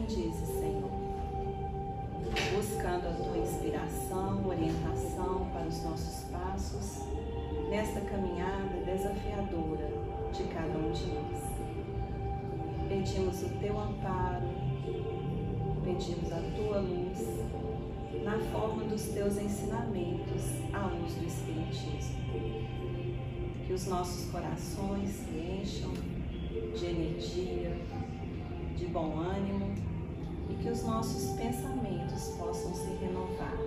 bendize, Senhor, buscando a Tua inspiração, orientação para os nossos passos, nesta caminhada desafiadora de cada um de nós. Pedimos o Teu amparo, pedimos a Tua luz, na forma dos Teus ensinamentos, à luz do Espiritismo. Que os nossos corações se encham de energia, de bom ânimo e que os nossos pensamentos possam se renovar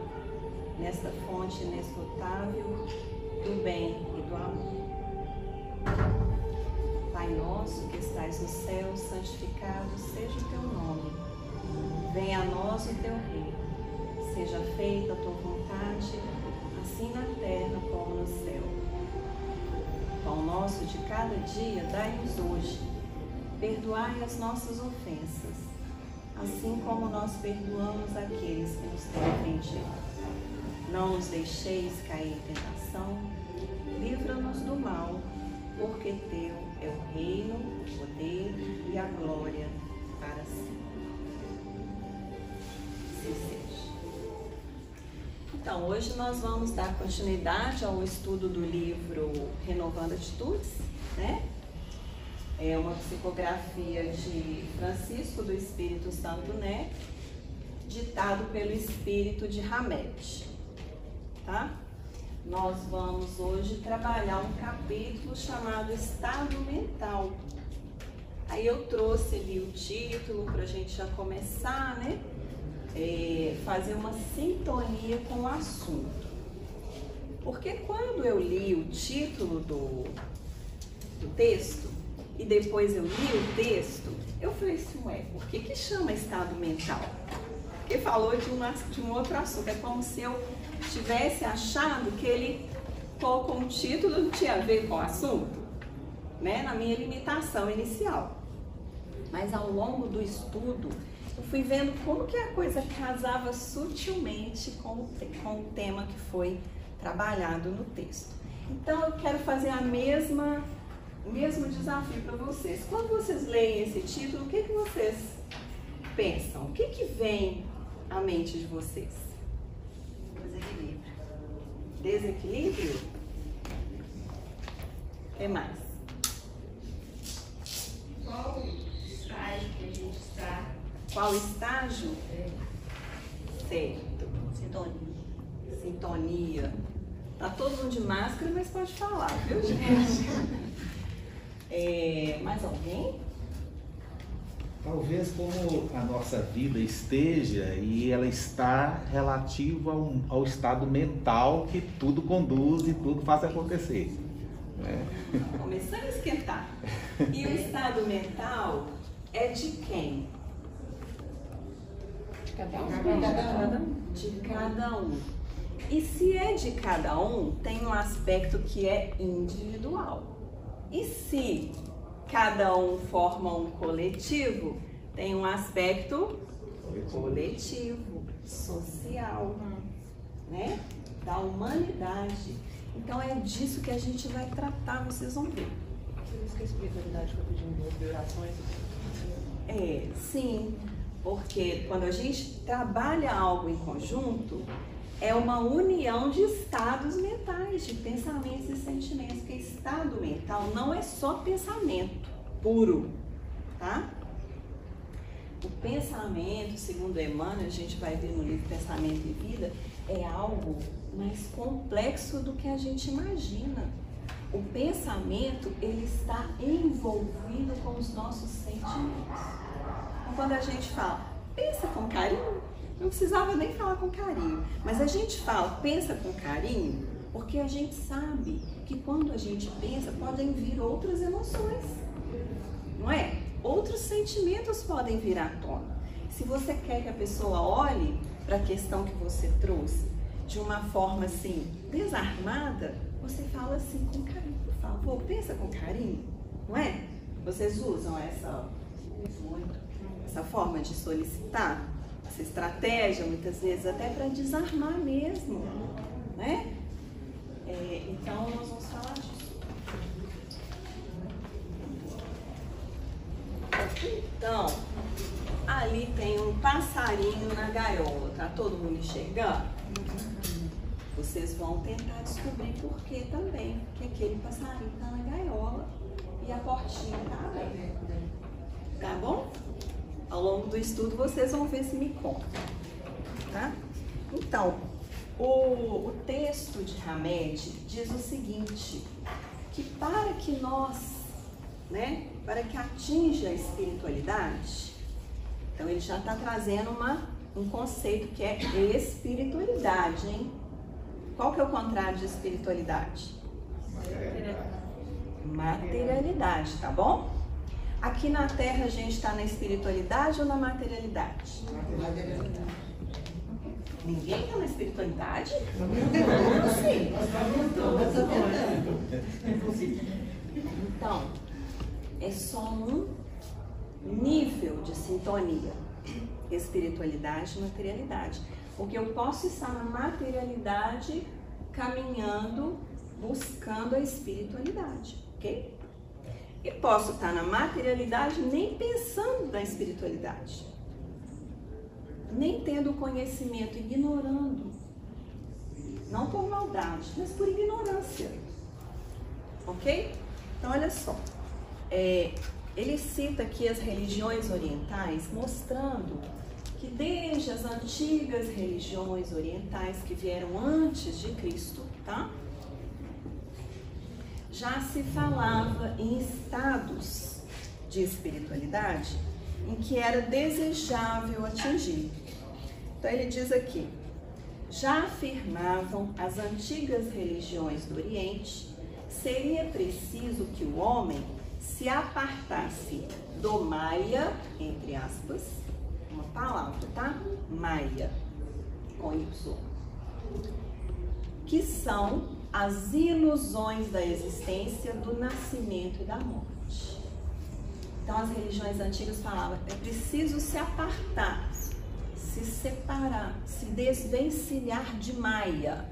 nesta fonte inesgotável do bem e do amor. Pai nosso que estais no céu, santificado seja o Teu nome. Venha a nós o Teu reino. Seja feita a Tua vontade, assim na terra como no céu. O pão nosso de cada dia dai-nos hoje. Perdoai as nossas ofensas, assim como nós perdoamos aqueles que nos têm ofendido. Não nos deixeis cair em tentação, livra-nos do mal, porque Teu é o reino, o poder e a glória para sempre. Se seja. Então, hoje nós vamos dar continuidade ao estudo do livro Renovando Atitudes, né? É uma psicografia de Francisco do Espírito Santo Neto, ditado pelo espírito de Hamed, tá? Nós vamos hoje trabalhar um capítulo chamado Estado Mental. Aí eu trouxe ali o título para a gente já começar, né? Fazer uma sintonia com o assunto. Porque quando eu li o título do texto e depois eu li o texto, eu falei assim, ué, por que chama estado mental? Porque falou de um outro assunto. É como se eu tivesse achado que ele colocou um título não tinha a ver com o assunto, né? Na minha limitação inicial. Mas ao longo do estudo, eu fui vendo como que a coisa casava sutilmente com o tema que foi trabalhado no texto. Então eu quero fazer o mesmo desafio para vocês. Quando vocês leem esse título, o que vocês pensam? O que vem à mente de vocês? Desequilíbrio. Desequilíbrio? O que mais? Qual estágio que a gente está? Qual estágio? Certo. Sintonia. Tá todo mundo de máscara, mas pode falar, viu, gente? Mais alguém? Talvez como a nossa vida esteja e ela está relativa ao estado mental que tudo conduz e tudo faz acontecer. Né? Começando a esquentar. E o estado mental é de quem? De cada um. E se é de cada um, tem um aspecto que é individual. E se cada um forma um coletivo, tem um aspecto coletivo, social, né? Da humanidade. Então é disso que a gente vai tratar, vocês vão ver. Por isso que a espiritualidade foi pedindo orações? Sim, porque quando a gente trabalha algo em conjunto, é uma união de estados mentais, de pensamentos e sentimentos, porque estado mental não é só pensamento puro, tá? O pensamento, segundo Emmanuel, a gente vai ver no livro Pensamento e Vida, é algo mais complexo do que a gente imagina. O pensamento, ele está envolvido com os nossos sentimentos. Então, quando a gente fala, pensa com carinho, não precisava nem falar com carinho, mas a gente fala, pensa com carinho, porque a gente sabe que quando a gente pensa, podem vir outras emoções, não é? Outros sentimentos podem vir à tona. Se você quer que a pessoa olhe para a questão que você trouxe de uma forma assim, desarmada, você fala assim com carinho, por favor, pensa com carinho, não é? Vocês usam essa forma de solicitar? Essa estratégia, muitas vezes, até para desarmar mesmo, né? Então, nós vamos falar disso. Então, ali tem um passarinho na gaiola, tá todo mundo enxergando? Vocês vão tentar descobrir por que também que aquele passarinho tá na gaiola e a portinha tá aberta. Tá bom? Ao longo do estudo vocês vão ver se me contam, tá? Então, o texto de Hamed diz o seguinte, que para que nós, né, para que atinja a espiritualidade, então ele já está trazendo um conceito que é espiritualidade, hein? Qual que é o contrário de espiritualidade? Materialidade, tá bom? Aqui na Terra a gente está na espiritualidade ou na materialidade? Materialidade. Ninguém está na espiritualidade? Sim. Então, é só um nível de sintonia, espiritualidade e materialidade. Porque eu posso estar na materialidade caminhando, buscando a espiritualidade, ok? E posso estar na materialidade nem pensando na espiritualidade, nem tendo conhecimento, ignorando, não por maldade, mas por ignorância, ok? Então, olha só, ele cita aqui as religiões orientais, mostrando que desde as antigas religiões orientais que vieram antes de Cristo, tá? Já se falava em estados de espiritualidade em que era desejável atingir. Então ele diz aqui, já afirmavam as antigas religiões do Oriente, seria preciso que o homem se apartasse do Maya, entre aspas, uma palavra, tá? Maya, com Y, que são as ilusões da existência, do nascimento e da morte. Então as religiões antigas falavam, é preciso se apartar, se separar, se desvencilhar de Maya,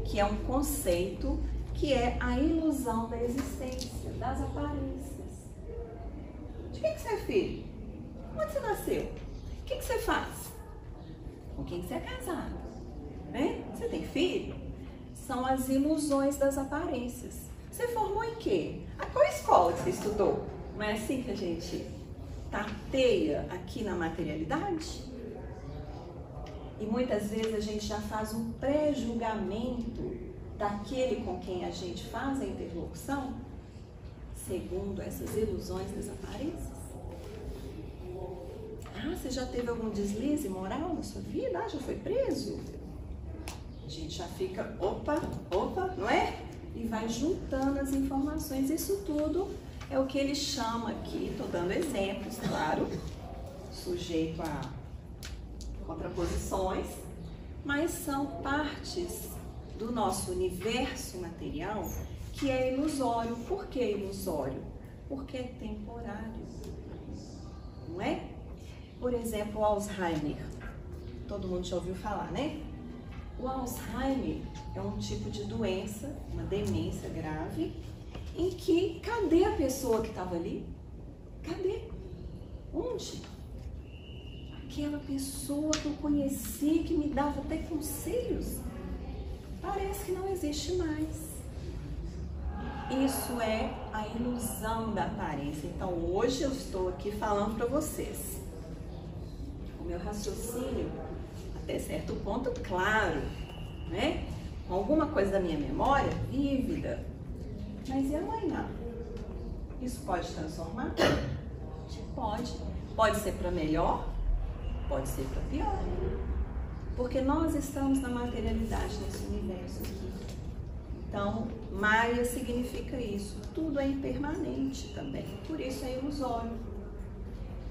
que é um conceito que é a ilusão da existência, das aparências. De quem que você é filho? Onde você nasceu? O que você faz? Com quem você é casado? Né? Você tem filho? São as ilusões das aparências. Você formou em quê? A qual escola que você estudou? Não é assim que a gente tateia aqui na materialidade? E muitas vezes a gente já faz um pré-julgamento daquele com quem a gente faz a interlocução, segundo essas ilusões das aparências. Ah, você já teve algum deslize moral na sua vida? Ah, já foi preso? A gente já fica, opa, não é? E vai juntando as informações. Isso tudo é o que ele chama aqui, estou dando exemplos, claro, sujeito a contraposições, mas são partes do nosso universo material que é ilusório. Por que ilusório? Porque é temporário, não é? Por exemplo, o Alzheimer. Todo mundo já ouviu falar, né? O Alzheimer é um tipo de doença, uma demência grave, em que, cadê a pessoa que estava ali? Cadê? Onde? Aquela pessoa que eu conheci, que me dava até conselhos, parece que não existe mais. Isso é a ilusão da aparência. Então, hoje eu estou aqui falando para vocês. O meu raciocínio, até certo ponto, claro, né? Com alguma coisa da minha memória, vívida. Mas e amanhã? Isso pode transformar? Pode. Pode ser para melhor, pode ser para pior. Porque nós estamos na materialidade desse universo aqui. Então, Maya significa isso. Tudo é impermanente também. Por isso é ilusório.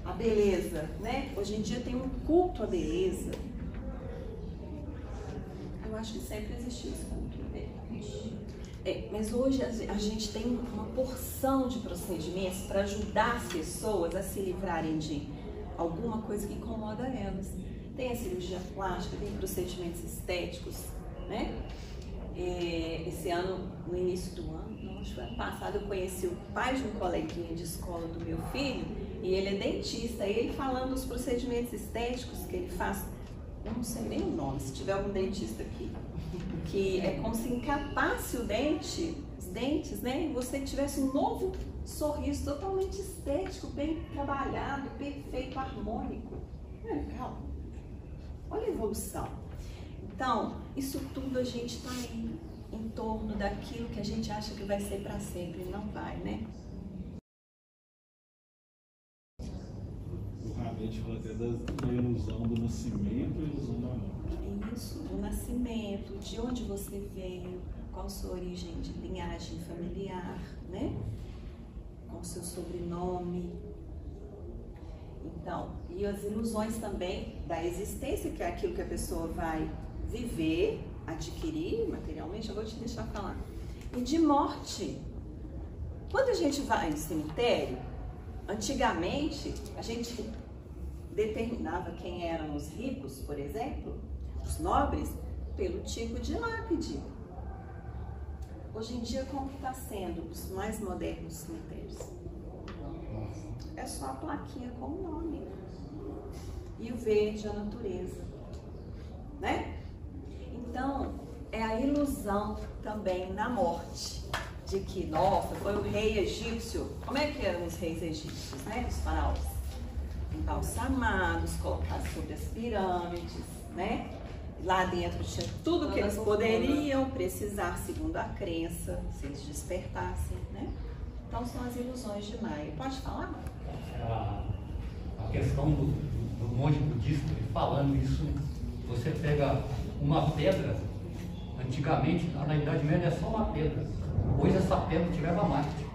A beleza, né? Hoje em dia tem um culto à beleza. Eu acho que sempre existiu esse culto à beleza. Mas hoje a gente tem uma porção de procedimentos para ajudar as pessoas a se livrarem de alguma coisa que incomoda elas. Tem a cirurgia plástica, tem procedimentos estéticos, né? Esse ano, no início do ano, não, acho que ano passado, eu conheci o pai de um coleguinha de escola do meu filho, E ele é dentista, e ele falando dos procedimentos estéticos que ele faz, eu não sei nem o nome, se tiver algum dentista aqui, que é como se encapasse o dente, os dentes, né? E você tivesse um novo sorriso totalmente estético, bem trabalhado, perfeito, harmônico. Calma. Olha a evolução. Então, isso tudo a gente está indo em torno daquilo que a gente acha que vai ser para sempre, e não vai, né? O Rabete fala até da ilusão do nascimento e ilusão da morte. Isso, do nascimento, de onde você veio, qual sua origem de linhagem familiar, né? Com seu sobrenome. Então, e as ilusões também da existência, que é aquilo que a pessoa vai viver, adquirir materialmente, eu vou te deixar falar. E de morte. Quando a gente vai no cemitério, antigamente, a gente determinava quem eram os ricos, por exemplo, os nobres, pelo tipo de lápide. Hoje em dia, como está sendo os mais modernos cemitérios? É só a plaquinha com o nome. E o verde, a natureza. Né? Então, é a ilusão também na morte. De que, nossa, foi o rei egípcio. Como é que eram os reis egípcios, né? Os faraós. Embalsamados, colocados sobre as pirâmides, né? Lá dentro tinha tudo que eles poderiam precisar, segundo a crença, se eles despertassem, né? Então, são as ilusões de Maia. Pode falar? A questão do monge budista falando isso, você pega uma pedra, antigamente, na Idade Média, é só uma pedra. Hoje essa pedra te leva a Marte.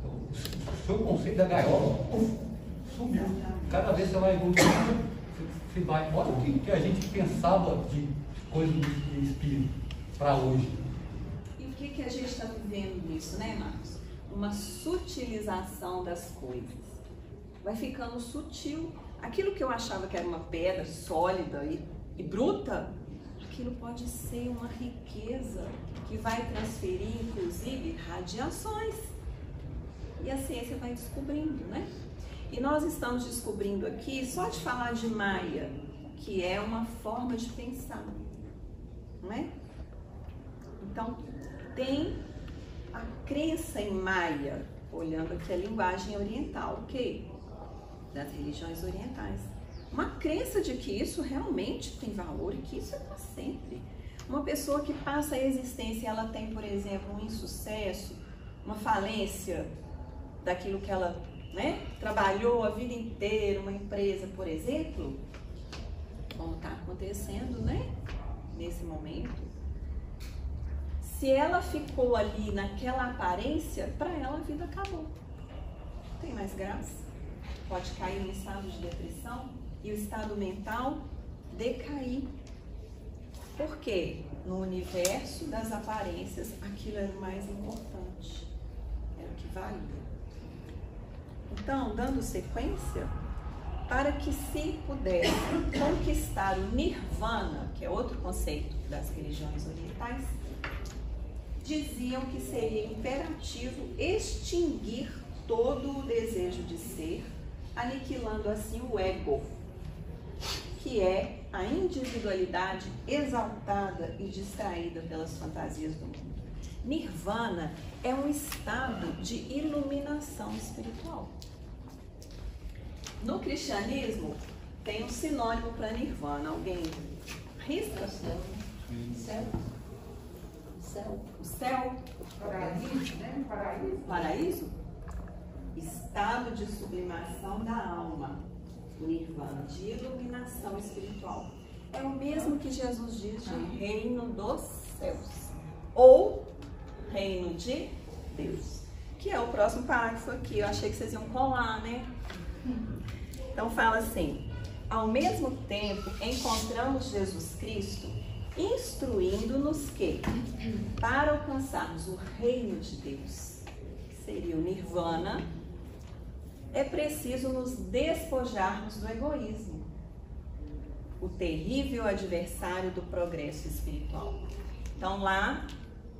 O seu conceito da gaiola sumiu. Cada vez você vai evoluindo, você vai. Olha o que a gente pensava de coisa de espírito para hoje. E o que a gente está vivendo nisso, né, Marcos? Uma sutilização das coisas. Vai ficando sutil. Aquilo que eu achava que era uma pedra sólida e bruta, aquilo pode ser uma riqueza que vai transferir, inclusive, radiações. E a ciência vai descobrindo, né? E nós estamos descobrindo aqui, só de falar de Maia, que é uma forma de pensar, não é? Então, tem a crença em Maia, olhando aqui a linguagem oriental, ok? Das religiões orientais. Uma crença de que isso realmente tem valor e que isso é para sempre. Uma pessoa que passa a existência, ela tem, por exemplo, um insucesso, uma falência daquilo que ela, né, trabalhou a vida inteira, uma empresa, por exemplo, como está acontecendo, né, nesse momento. Se ela ficou ali naquela aparência, para ela a vida acabou. Não tem mais graça. Pode cair em estado de depressão e o estado mental decair. Por quê? No universo das aparências, aquilo era o mais importante. Era o que valia. Então, dando sequência, para que se pudesse conquistar o Nirvana, que é outro conceito das religiões orientais, diziam que seria imperativo extinguir todo o desejo de ser, aniquilando assim o ego, que é a individualidade exaltada e distraída pelas fantasias do mundo. Nirvana é um estado de iluminação espiritual. No cristianismo, tem um sinônimo para Nirvana. Alguém risca? Céu. Céu. O céu? Paraíso, né? Paraíso. Paraíso? Estado de sublimação da alma. Nirvana, de iluminação espiritual. É o mesmo que Jesus diz de reino dos céus. Ou reino de Deus. Que é o próximo parágrafo aqui. Eu achei que vocês iam colar, né? Então fala assim: ao mesmo tempo encontramos Jesus Cristo instruindo-nos que, para alcançarmos o reino de Deus, que seria o Nirvana, é preciso nos despojarmos do egoísmo, o terrível adversário do progresso espiritual. Então lá,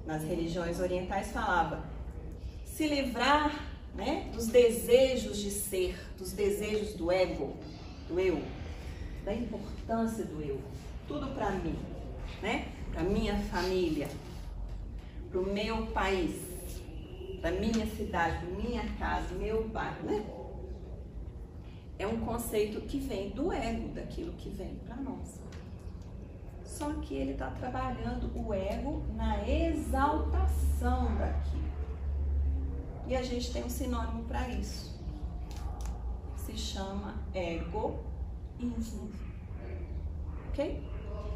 nas religiões orientais falava, se livrar né? Dos desejos de ser, dos desejos do ego, do eu, da importância do eu. Tudo para mim, né? Para minha família, para o meu país, para minha cidade, para minha casa, meu bairro, né? É um conceito que vem do ego, daquilo que vem para nós. Só que ele está trabalhando o ego na exaltação daquilo. E a gente tem um sinônimo para isso. Se chama egoísmo. Ok?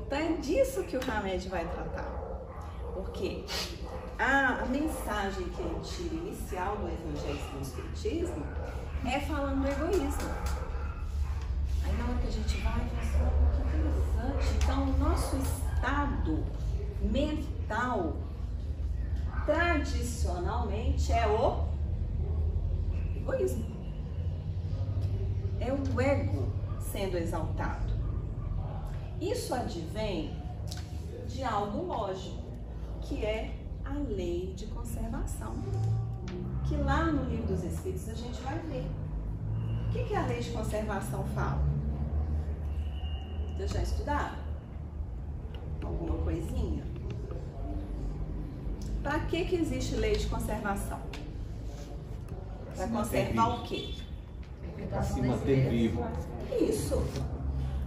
Então é disso que o Hamed vai tratar. Porque a mensagem que ele tira inicial do Evangelho do Espiritismo é falando do egoísmo. Aí na hora que a gente vai, fala assim, que interessante. Então o nosso estado mental tradicionalmente é o egoísmo. É o ego sendo exaltado. Isso advém de algo lógico, que é a lei de conservação. Que lá no Livro dos Espíritos a gente vai ver. O que a lei de conservação fala? Vocês já estudaram? Alguma coisinha? Para que existe lei de conservação? Para conservar o quê? Para se manter vivo. Isso.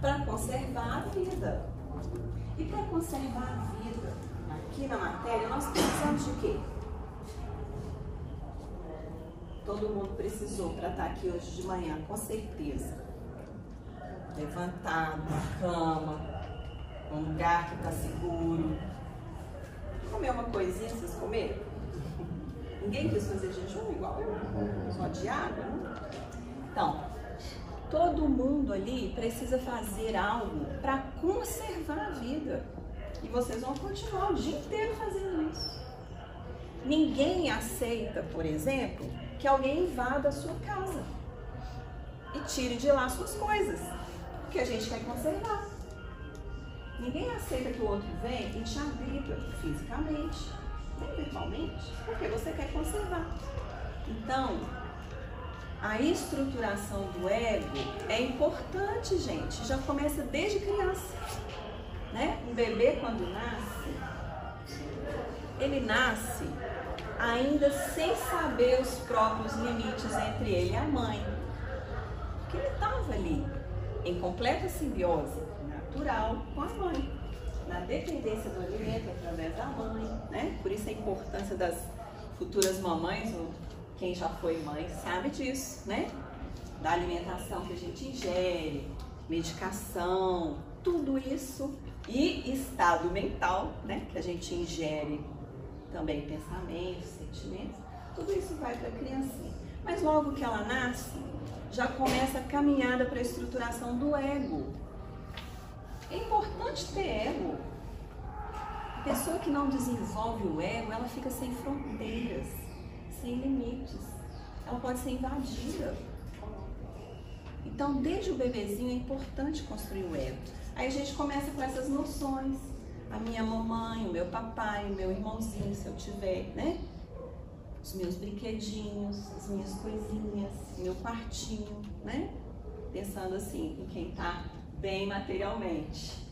Para conservar a vida. E para conservar a vida aqui na matéria, nós precisamos de quê? Todo mundo precisou para estar aqui hoje de manhã, com certeza. Levantado, cama, um lugar que está seguro. Comer uma coisinha, vocês comeram? Ninguém quis fazer jejum igual eu? Só de água, né? Então, todo mundo ali precisa fazer algo para conservar a vida. E vocês vão continuar o dia inteiro fazendo isso. Ninguém aceita, por exemplo, que alguém invada a sua casa e tire de lá suas coisas, porque a gente quer conservar. Ninguém aceita que o outro venha e te agrida fisicamente, nem verbalmente, porque você quer conservar. Então, a estruturação do ego é importante, gente, já começa desde criança, né? Um bebê quando nasce, ele nasce ainda sem saber os próprios limites entre ele e a mãe. Porque ele estava ali, em completa simbiose natural com a mãe, na dependência do alimento através da mãe, né? Por isso a importância das futuras mamães, ou quem já foi mãe sabe disso, né? Da alimentação que a gente ingere, medicação, tudo isso, e estado mental, né? Que a gente ingere também pensamentos, sentimentos, tudo isso vai para a criancinha. Mas logo que ela nasce, já começa a caminhada para a estruturação do ego. É importante ter ego. A pessoa que não desenvolve o ego, ela fica sem fronteiras, sem limites. Ela pode ser invadida. Então, desde o bebezinho é importante construir o ego. Aí a gente começa com essas noções. A minha mamãe, o meu papai, o meu irmãozinho, se eu tiver, né? Os meus brinquedinhos, as minhas coisinhas, meu quartinho, né? Pensando assim, em quem tá bem materialmente,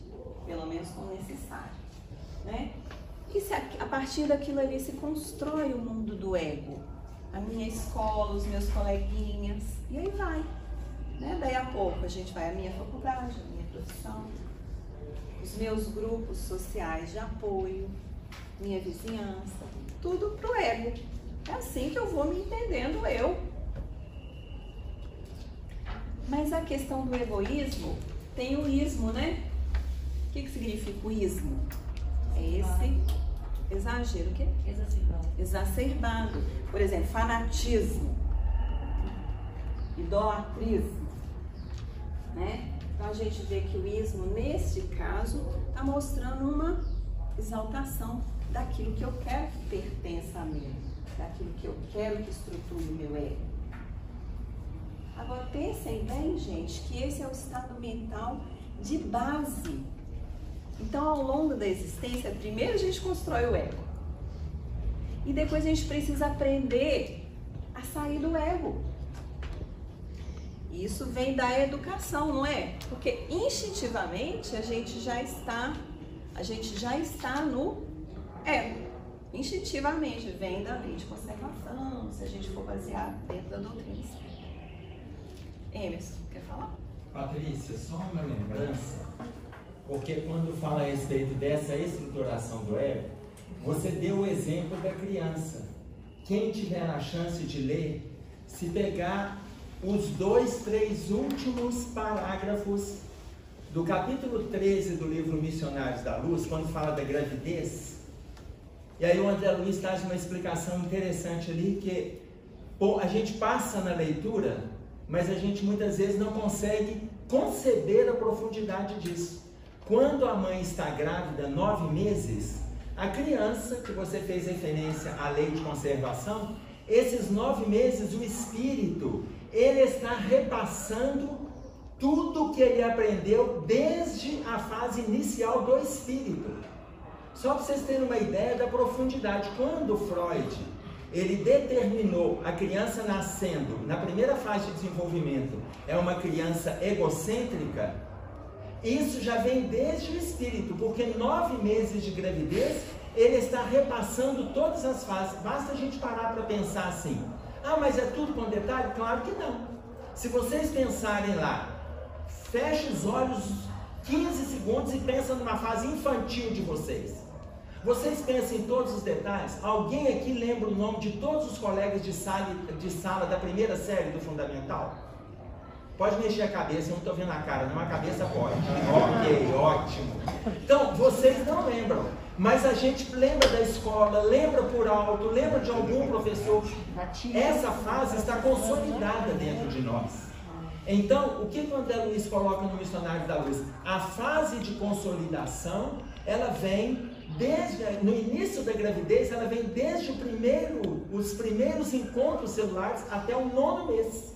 pelo menos com o necessário, né? E se a partir daquilo ali se constrói o mundo do ego, a minha escola, os meus coleguinhas, e aí vai, né? Daí a pouco a gente vai à minha faculdade, à minha profissão, os meus grupos sociais de apoio, minha vizinhança, tudo pro ego. É assim que eu vou me entendendo eu. Mas a questão do egoísmo tem o ismo, né? O que significa o ismo? É esse exagero, o quê? Exacerbado. Exacerbado. Por exemplo, fanatismo, idolatrismo, né? Então a gente vê que o ismo, neste caso, está mostrando uma exaltação daquilo que eu quero que pertença a mim, daquilo que eu quero que estruture o meu ego. Agora pensem bem, gente, que esse é o estado mental de base. Então, ao longo da existência, primeiro a gente constrói o ego. E depois a gente precisa aprender a sair do ego. Isso vem da educação, não é? Porque instintivamente a gente já está no ego. Instintivamente vem da lei de conservação, se a gente for baseado dentro da doutrina espírita. Emerson, quer falar? Patrícia, só uma lembrança, porque quando fala a respeito dessa estruturação do ego, você deu o exemplo da criança. Quem tiver a chance de ler, se pegar os 2, 3 últimos parágrafos do capítulo 13 do livro Missionários da Luz, quando fala da gravidez, e aí o André Luiz traz uma explicação interessante ali, que a gente passa na leitura, mas a gente muitas vezes não consegue conceber a profundidade disso. Quando a mãe está grávida, 9 meses, a criança, que você fez referência à lei de conservação, esses 9 meses, o espírito, ele está repassando tudo que ele aprendeu desde a fase inicial do espírito. Só para vocês terem uma ideia da profundidade, quando Freud, ele determinou a criança nascendo, na primeira fase de desenvolvimento, é uma criança egocêntrica, isso já vem desde o espírito, porque 9 meses de gravidez, ele está repassando todas as fases. Basta a gente parar para pensar assim, ah, mas é tudo com detalhe? Claro que não. Se vocês pensarem lá, feche os olhos 15 segundos e pensa numa fase infantil de vocês. Vocês pensam em todos os detalhes? Alguém aqui lembra o nome de todos os colegas de sala da primeira série do Fundamental? Pode mexer a cabeça, eu não estou vendo a cara, não, a cabeça pode. Ok, ótimo. Então, vocês não lembram, mas a gente lembra da escola, lembra por alto, lembra de algum professor. Essa fase está consolidada dentro de nós. Então, o que o André Luiz coloca no Missionário da Luz? A fase de consolidação, ela vem no início da gravidez, ela vem desde os primeiros encontros celulares até o 9º mês.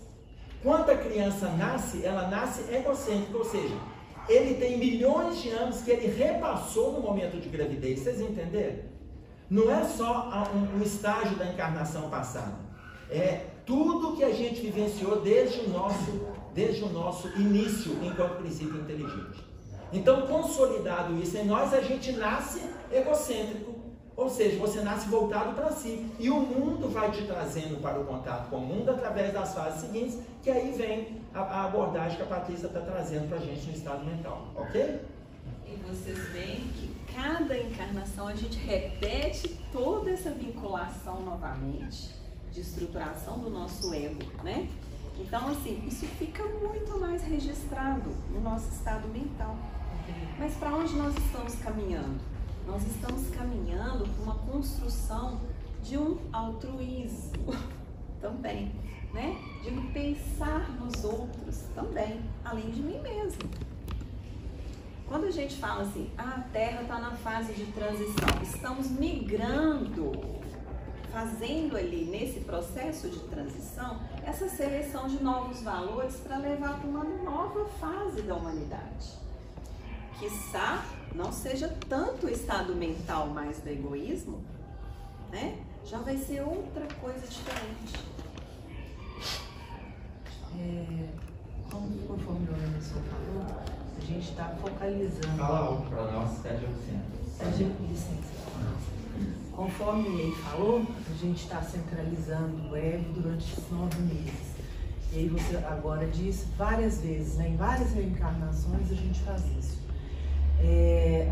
Quando a criança nasce, ela nasce egocêntrica, ou seja, ele tem milhões de anos que ele repassou no momento de gravidez. Vocês entenderam? Não é só um estágio da encarnação passada. É tudo que a gente vivenciou desde o nosso início enquanto princípio inteligente. Então, consolidado isso em nós, a gente nasce egocêntrico. Ou seja, você nasce voltado para si. E o mundo vai te trazendo para o contato com o mundo através das fases seguintes, que aí vem a abordagem que a Patrícia está trazendo para a gente no estado mental. Ok? E vocês veem que cada encarnação a gente repete toda essa vinculação novamente, de estruturação do nosso ego, né? Então, assim, isso fica muito mais registrado no nosso estado mental. Mas para onde nós estamos caminhando? Nós estamos caminhando para uma construção de um altruísmo também, né? De pensar nos outros também, além de mim mesmo. Quando a gente fala assim, a Terra está na fase de transição, estamos migrando, fazendo ali nesse processo de transição, essa seleção de novos valores para levar para uma nova fase da humanidade. Quiçá não seja tanto o estado mental mais do egoísmo, né? Já vai ser outra coisa diferente. Conforme o Emerson falou, a gente está focalizando. Fala algo para nós, pede licença. Conforme ele falou, a gente está centralizando o ego durante esses 9 meses. E aí você agora diz várias vezes, né? Em várias reencarnações a gente faz isso.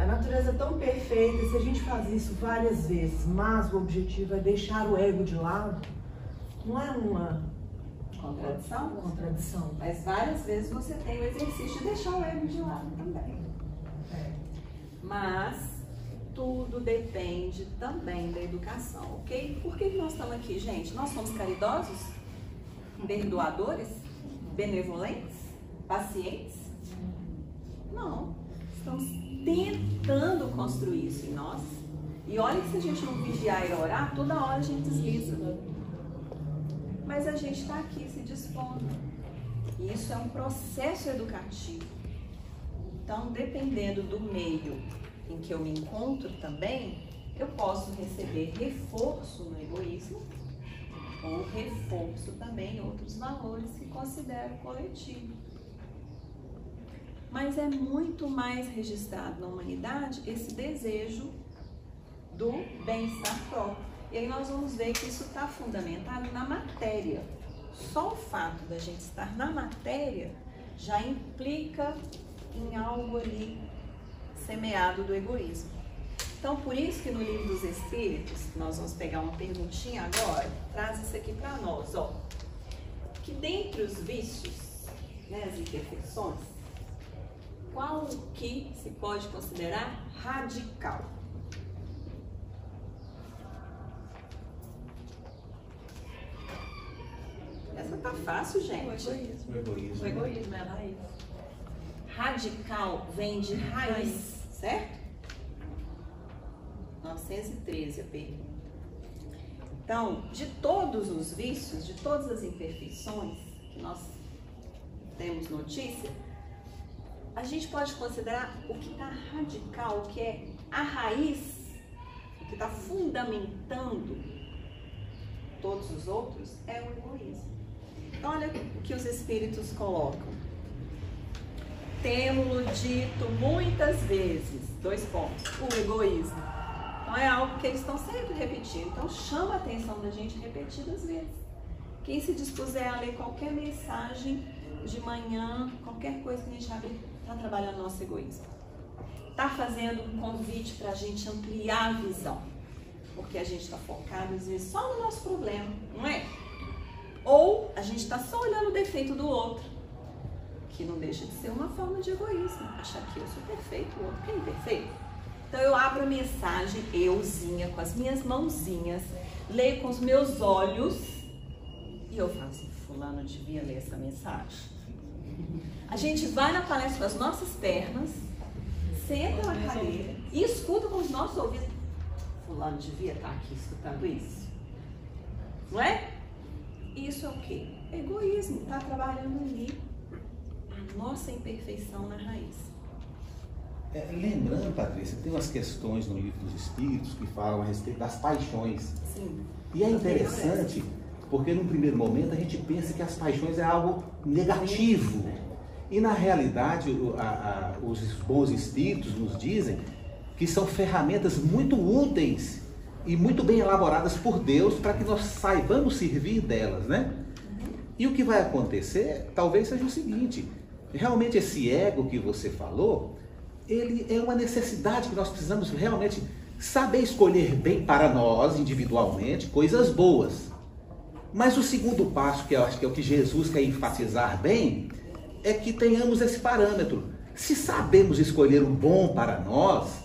A natureza é tão perfeita, se a gente faz isso várias vezes, mas o objetivo é deixar o ego de lado, não é uma contradição. Mas várias vezes você tem o exercício de deixar o ego de lado também. Mas tudo depende também da educação, ok? Por que nós estamos aqui, gente? Nós somos caridosos, perdoadores, benevolentes, pacientes? Não. Estamos tentando construir isso em nós. E olha que se a gente não vigiar e orar, toda hora a gente desliza. Mas a gente está aqui se dispondo. E isso é um processo educativo. Então, dependendo do meio em que eu me encontro também, eu posso receber reforço no egoísmo ou reforço também outros valores que considero coletivo. Mas é muito mais registrado na humanidade esse desejo do bem-estar próprio. E aí nós vamos ver que isso está fundamentado na matéria. Só o fato da gente estar na matéria já implica em algo ali semeado do egoísmo. Então, por isso que no Livro dos Espíritos, nós vamos pegar uma perguntinha agora, traz isso aqui para nós, ó. Que dentre os vícios, né, as imperfeições, qual que se pode considerar radical? Essa tá fácil, gente. O egoísmo. O egoísmo é a raiz. Radical vem de raiz, certo? 913 a pergunta. Então, de todos os vícios, de todas as imperfeições que nós temos notícia, a gente pode considerar o que está radical, o que é a raiz, o que está fundamentando todos os outros, é o egoísmo. Então, olha o que os espíritos colocam. Temo-lo dito muitas vezes, 2 pontos, o egoísmo. Então, é algo que eles estão sempre repetindo. Então, chama a atenção da gente repetidas vezes. Quem se dispuser a ler qualquer mensagem de manhã, qualquer coisa que a gente abrir, está trabalhando nosso egoísmo. Está fazendo um convite para a gente ampliar a visão. Porque a gente está focado, às vezes, só no nosso problema, não é? Ou a gente está só olhando o defeito do outro, que não deixa de ser uma forma de egoísmo. Achar que eu sou perfeito, o outro que é imperfeito. Então eu abro a mensagem, euzinha, com as minhas mãozinhas, leio com os meus olhos e eu falo assim, fulano devia ler essa mensagem. A gente vai na palestra com as nossas pernas, senta na cadeira e escuta com os nossos ouvidos. Fulano devia estar aqui escutando isso. Não é? Isso é o quê? Egoísmo. Está trabalhando ali a nossa imperfeição na raiz. Lembrando, Patrícia, tem umas questões no Livro dos Espíritos que falam a respeito das paixões. Sim. E é interessante, porque num primeiro momento a gente pensa que as paixões é algo negativo. E na realidade, os bons espíritos nos dizem que são ferramentas muito úteis e muito bem elaboradas por Deus para que nós saibamos servir delas, né? E o que vai acontecer talvez seja o seguinte: realmente esse ego que você falou, ele é uma necessidade que nós precisamos realmente saber escolher bem para nós, individualmente, coisas boas. Mas o segundo passo, que eu acho que é o que Jesus quer enfatizar bem, é que tenhamos esse parâmetro. Se sabemos escolher o bom para nós,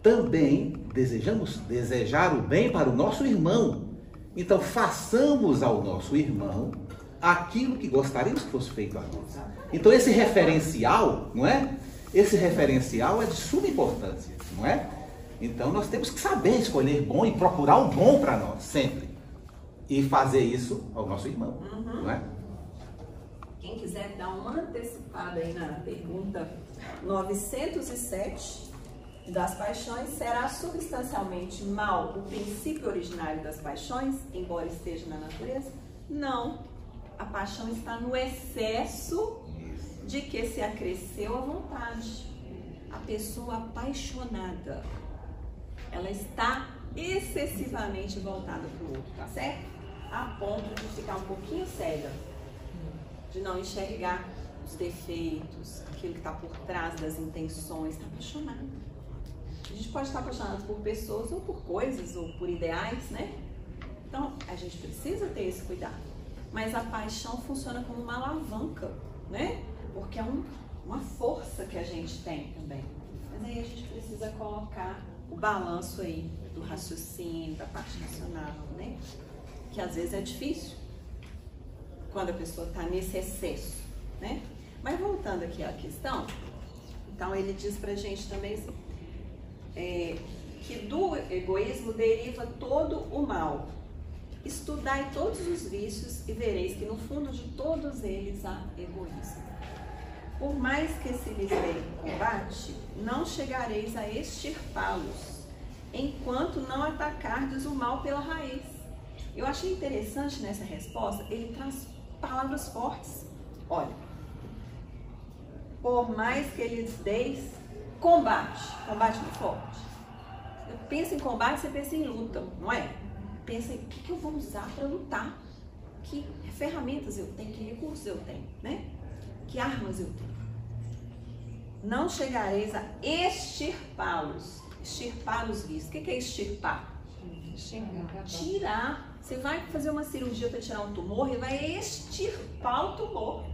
também desejamos desejar o bem para o nosso irmão. Então façamos ao nosso irmão aquilo que gostaríamos que fosse feito a nós. Então esse referencial, não é? Esse referencial é de suma importância, não é? Então nós temos que saber escolher bom e procurar o bom para nós, sempre. E fazer isso ao nosso irmão, não é? Quem quiser dar uma antecipada aí na pergunta 907 das paixões, será substancialmente mal o princípio originário das paixões, embora esteja na natureza? Não. A paixão está no excesso de que se acresceu a vontade. A pessoa apaixonada, ela está excessivamente voltada para o outro, tá certo? A ponto de ficar um pouquinho cega, de não enxergar os defeitos, aquilo que está por trás das intenções. Está apaixonada. A gente pode estar apaixonado por pessoas ou por coisas ou por ideais, né? Então, a gente precisa ter esse cuidado. Mas a paixão funciona como uma alavanca, né? Porque é uma força que a gente tem também. Mas aí a gente precisa colocar o balanço aí do raciocínio, da parte racional, né? Que às vezes é difícil quando a pessoa está nesse excesso, né? Mas voltando aqui à questão, então ele diz pra gente também assim, que do egoísmo deriva todo o mal. Estudai todos os vícios e vereis que no fundo de todos eles há egoísmo. Por mais que se lhes dê combate, não chegareis a extirpá-los, enquanto não atacardes o mal pela raiz. Eu achei interessante nessa resposta, ele traz palavras fortes. Olha, por mais que lhes deis combate muito forte. Eu penso em combate, você pensa em luta, não é? Pensa em o que eu vou usar para lutar, que ferramentas eu tenho, que recursos eu tenho, né? Que armas eu tenho. Não chegareis a extirpá-los. Extirpar os vícios. O que é extirpar? Tirar. Você vai fazer uma cirurgia para tirar um tumor e vai extirpar o tumor.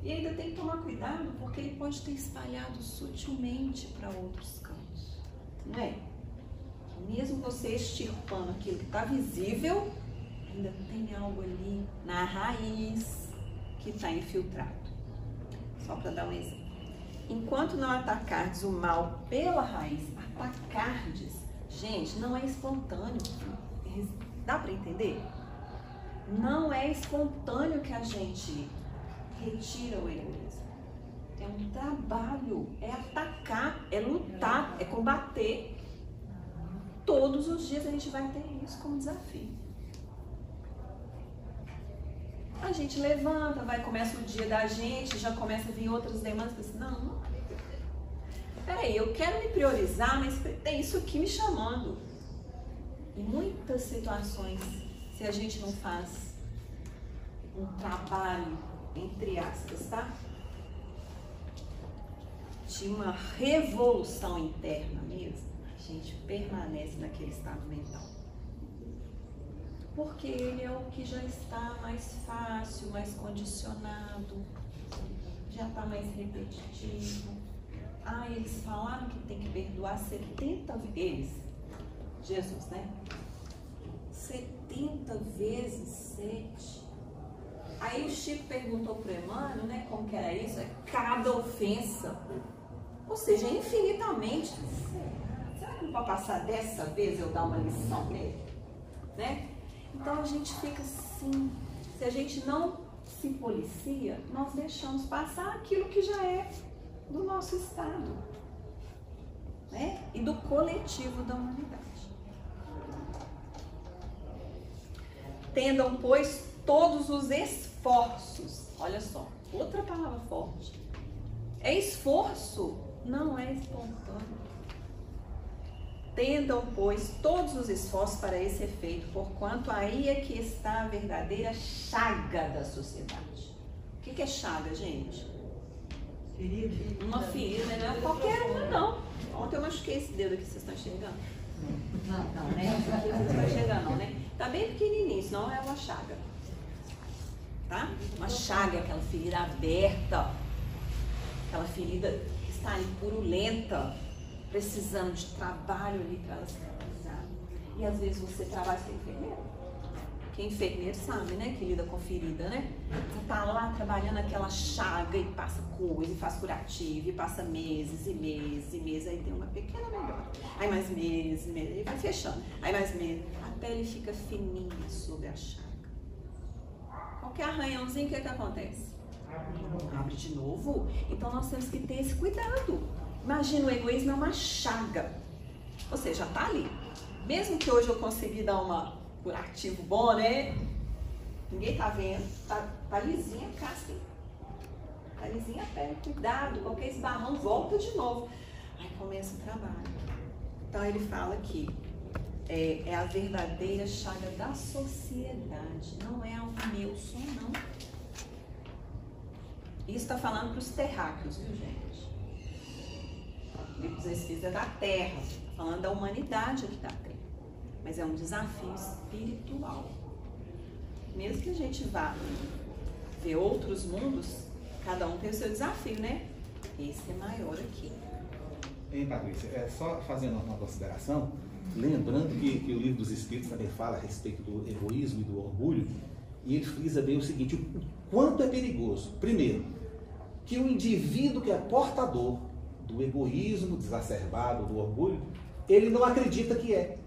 E ainda tem que tomar cuidado, porque ele pode ter espalhado sutilmente para outros campos. Não é? Mesmo você extirpando aquilo que está visível, ainda tem algo ali na raiz que está infiltrado. Só para dar um exemplo. Enquanto não atacardes o mal pela raiz, atacardes, gente, não é espontâneo. Dá para entender? Não é espontâneo que a gente retira o egoísmo. É um trabalho, é atacar, é lutar, é combater. Todos os dias a gente vai ter isso como desafio. A gente levanta, começa o dia da gente, já começa a vir outras demandas, assim, não. Peraí, eu quero me priorizar, mas tem isso aqui me chamando. Em muitas situações, se a gente não faz um trabalho, entre aspas, tá? De uma revolução interna mesmo, a gente permanece naquele estado mental. Porque ele é o que já está mais fácil, mais condicionado, já está mais repetitivo. Ah, eles falaram que tem que perdoar 70 vezes. Jesus, né? 70 vezes 7. Aí o Chico perguntou para o Emmanuel, né, como que era isso? É cada ofensa. Ou seja, infinitamente. Será que não pode passar dessa vez eu dar uma lição nele? Né? Então a gente fica assim, se a gente não se policia, nós deixamos passar aquilo que já é do nosso estado, né? E do coletivo da humanidade. Tendam, pois, todos os esforços, olha só, outra palavra forte, é esforço, não é espontâneo. Tendam, pois, todos os esforços para esse efeito, porquanto aí é que está a verdadeira chaga da sociedade. O que é chaga, gente? Ferida. Uma ferida, não é qualquer uma, não. Ontem eu machuquei esse dedo aqui, vocês estão enxergando? Não, né? Esse aqui vocês estão enxergando, não, né? Tá bem pequenininho, senão é uma chaga. Tá? Uma chaga, aquela ferida aberta, aquela ferida que está ali purulenta, precisando de trabalho ali para ela cicatrizar. E às vezes você trabalha sem enfermeiro. Quem é enfermeiro sabe, né? Que lida com ferida, né? Você tá lá trabalhando aquela chaga e passa coisa, e faz curativo, e passa meses e meses e meses, aí tem uma pequena melhora. Aí mais meses, e vai fechando. Aí mais meses. A pele fica fininha sobre a chaga. Qualquer arranhãozinho, o que acontece? Abre de novo. Então nós temos que ter esse cuidado. Imagina, o egoísmo é uma chaga. Ou seja, tá ali. Mesmo que hoje eu consegui dar uma curativo bom, né? Ninguém tá vendo. Tá lisinha a casca. Tá lisinha a pele. Cuidado, qualquer esbarrão volta de novo. Aí começa o trabalho. Então ele fala que é a verdadeira chaga da sociedade. Não é algo meu só, não. Isso está falando para os terráqueos, viu, gente? Os espíritos é da Terra, está falando da humanidade aqui da Terra. Mas é um desafio espiritual. Mesmo que a gente vá ver outros mundos, cada um tem o seu desafio, né? Esse é maior aqui. Hein, Patrícia? Só fazendo uma consideração, lembrando que o Livro dos Espíritos também fala a respeito do egoísmo e do orgulho, e ele frisa bem o seguinte: o quanto é perigoso, primeiro, que o indivíduo que é portador do egoísmo exacerbado, do orgulho, ele não acredita que é.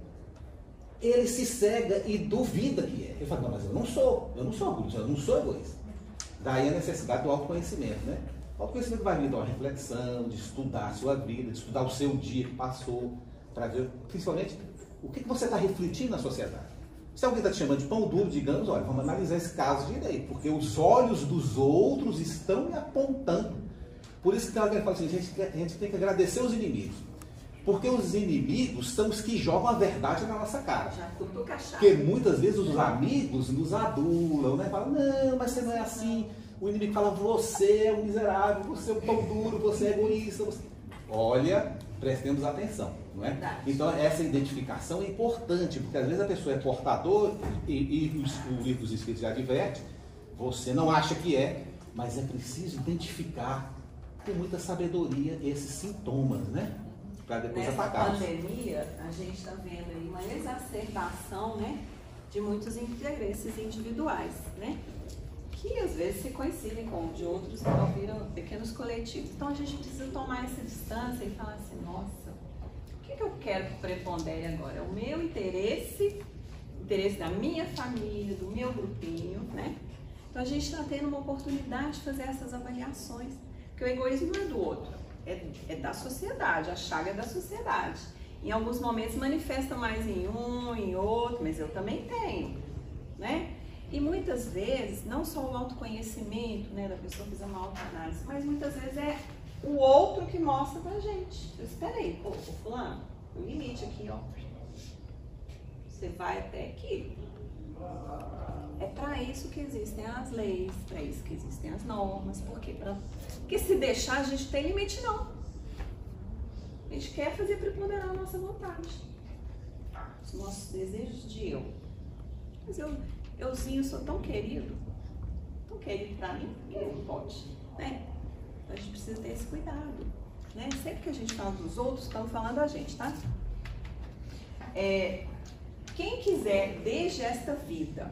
Ele se cega e duvida que é. Ele fala, não, mas eu não sou orgulhoso, eu não sou egoísta. Daí a necessidade do autoconhecimento, né? O autoconhecimento vai vir de uma reflexão, de estudar a sua vida, de estudar o seu dia que passou, para ver, principalmente, o que você está refletindo na sociedade. Se alguém está te chamando de pão duro, digamos, olha, vamos analisar esse caso direito, porque os olhos dos outros estão me apontando. Por isso que alguém fala assim, a gente tem que agradecer os inimigos. Porque os inimigos são os que jogam a verdade na nossa cara. Já cutuca a chave. Porque muitas vezes os amigos nos adulam, né? Falam, não, mas você não é assim. O inimigo fala, você é um miserável, você é um pão duro, você é egoísta. Você... Olha, prestemos atenção, não é? Verdade. Então essa identificação é importante, porque às vezes a pessoa é portador e o livro dos Espíritos já adverte, você não acha que é, mas é preciso identificar com muita sabedoria esses sintomas, né? Para depois Nessa atacá-los. pandemia, a gente está vendo aí uma exacerbação, né, de muitos interesses individuais, né, que às vezes se coincidem com o de outros, então viram pequenos coletivos. Então a gente precisa tomar essa distância e falar assim, nossa, o que eu quero que prepondere agora? É o meu interesse, interesse da minha família, do meu grupinho, né? Então a gente está tendo uma oportunidade de fazer essas avaliações, porque o egoísmo não é do outro. É da sociedade, a chaga é da sociedade. Em alguns momentos manifesta mais em um, em outro, mas eu também tenho, né? E muitas vezes, não só o autoconhecimento, né, da pessoa fazer uma autoanálise, mas muitas vezes é o outro que mostra pra gente. Espera aí, pô, fulano, o limite aqui, ó. Você vai até aqui. É para isso que existem as leis, para isso que existem as normas. Por quê? Porque se deixar, a gente tem limite, não. A gente quer fazer preponderar a nossa vontade, os nossos desejos de eu. Mas euzinho, sou tão querido para mim, que não pode, né? Então a gente precisa ter esse cuidado, né? Sempre que a gente fala dos outros, estamos falando da gente, tá? Quem quiser, desde esta vida,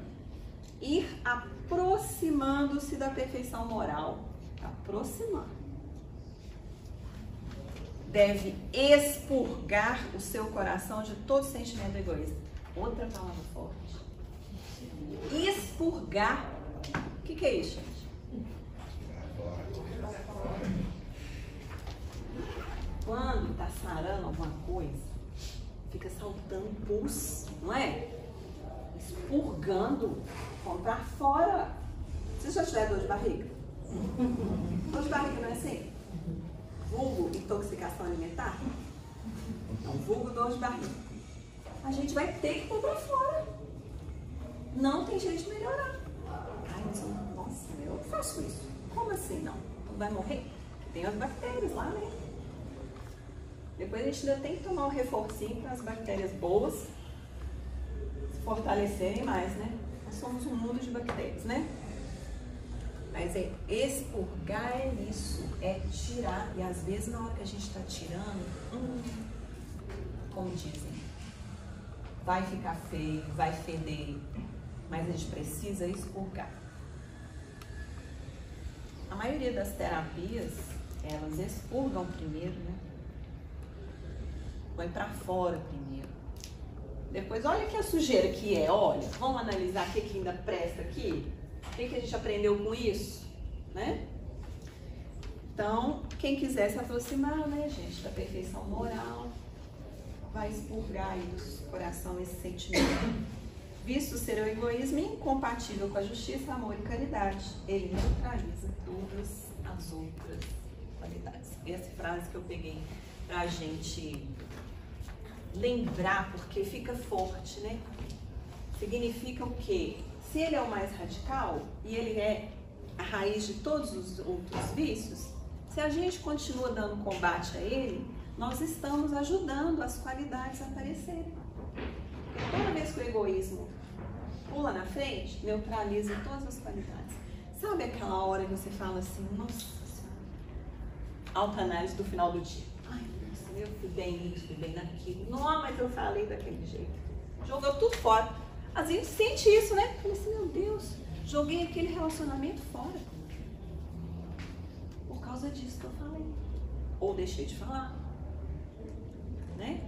ir aproximando-se da perfeição moral, deve expurgar o seu coração de todo sentimento egoísta. Outra palavra forte. Expurgar. O que é isso, gente? Quando está sarando alguma coisa, fica saltando pus, não é? Expurgando, vão para fora. Você já tiver dor de barriga? Dor de barriga não é assim? Vulgo intoxicação alimentar? Então, vulgo dor de barriga. A gente vai ter que pôr para fora. Não tem jeito de melhorar. Ai, mas nossa, eu faço isso. Como assim não? Não vai morrer? Tem as bactérias lá, né? Depois a gente ainda tem que tomar um reforcinho para as bactérias boas se fortalecerem mais, né? Nós somos um mundo de bactérias, né? Mas expurgar é isso, é tirar. E às vezes na hora que a gente está tirando, como dizem, vai ficar feio, vai feder, mas a gente precisa expurgar. A maioria das terapias, elas expurgam primeiro, né? Põe para fora primeiro. Depois, olha que a sujeira que é, olha, vamos analisar o que ainda presta aqui. O que a gente aprendeu com isso, né? Então, quem quiser se aproximar, né, gente, da perfeição moral, vai expurgar aí do coração esse sentimento. Visto ser o egoísmo incompatível com a justiça, amor e caridade, ele neutraliza todas as outras qualidades. Essa frase que eu peguei pra gente lembrar, porque fica forte, né? Significa o quê? Se ele é o mais radical e ele é a raiz de todos os outros vícios, se a gente continua dando combate a ele, nós estamos ajudando as qualidades a aparecerem. Porque toda vez que o egoísmo pula na frente, neutraliza todas as qualidades. Sabe aquela hora que você fala assim, nossa senhora, autoanálise do final do dia. Ai, nossa, eu fui bem nisso, fui bem naquilo. Não, mas eu falei daquele jeito. Jogou tudo fora. Às vezes sente isso, né? Falei assim, meu Deus, joguei aquele relacionamento fora. Por causa disso que eu falei. Ou deixei de falar. Né?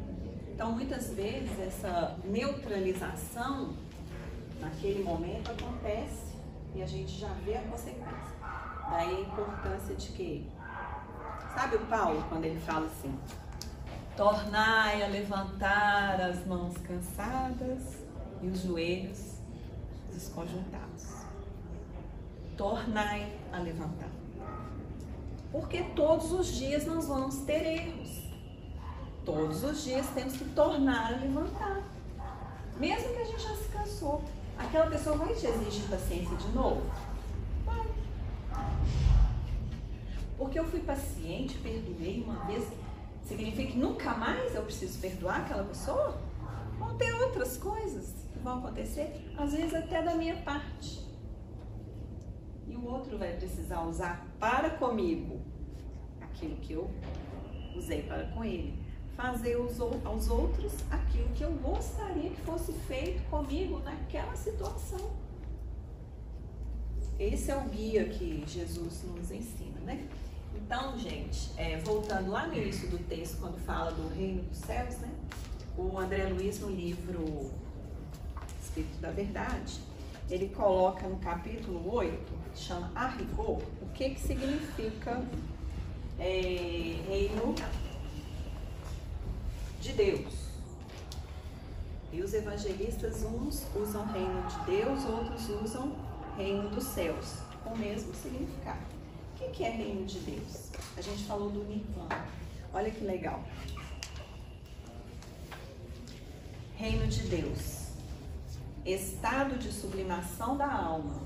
Então, muitas vezes, essa neutralização, naquele momento, acontece e a gente já vê a consequência. Daí a importância de que, sabe o Paulo, quando ele fala assim, tornai a levantar as mãos cansadas e os joelhos desconjuntados. Tornai a levantar. Porque todos os dias nós vamos ter erros. Todos os dias temos que tornar a levantar. Mesmo que a gente já se cansou. Aquela pessoa vai te exigir paciência de novo? Vai. Porque eu fui paciente, perdoei uma vez, significa que nunca mais eu preciso perdoar aquela pessoa? Vão ter outras coisas que vão acontecer, às vezes até da minha parte. E o outro vai precisar usar para comigo aquilo que eu usei para com ele. Fazer aos outros aquilo que eu gostaria que fosse feito comigo naquela situação. Esse é o guia que Jesus nos ensina, né? Então, gente, voltando lá no início do texto, quando fala do reino dos céus, né? O André Luiz, no livro Espírito da Verdade, ele coloca no capítulo 8, chama A Rigor, o que significa reino de Deus. E os evangelistas, uns usam reino de Deus, outros usam reino dos céus, com o mesmo significado. O que é reino de Deus? A gente falou do Nirvana. Olha que legal. Reino de Deus, estado de sublimação da alma,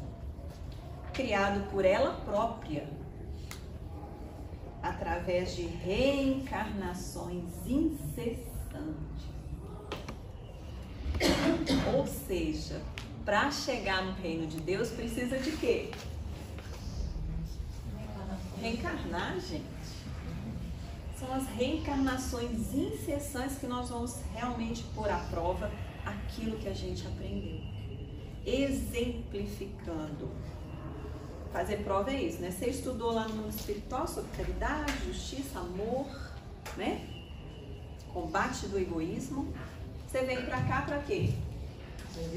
criado por ela própria, através de reencarnações incessantes. Ou seja, para chegar no reino de Deus precisa de quê? Reencarnar, gente. São as reencarnações incessantes que nós vamos realmente pôr à prova aquilo que a gente aprendeu. Exemplificando. Fazer prova é isso, né? Você estudou lá no mundo espiritual sobre caridade, justiça, amor, né? Combate do egoísmo. Você vem pra cá pra quê?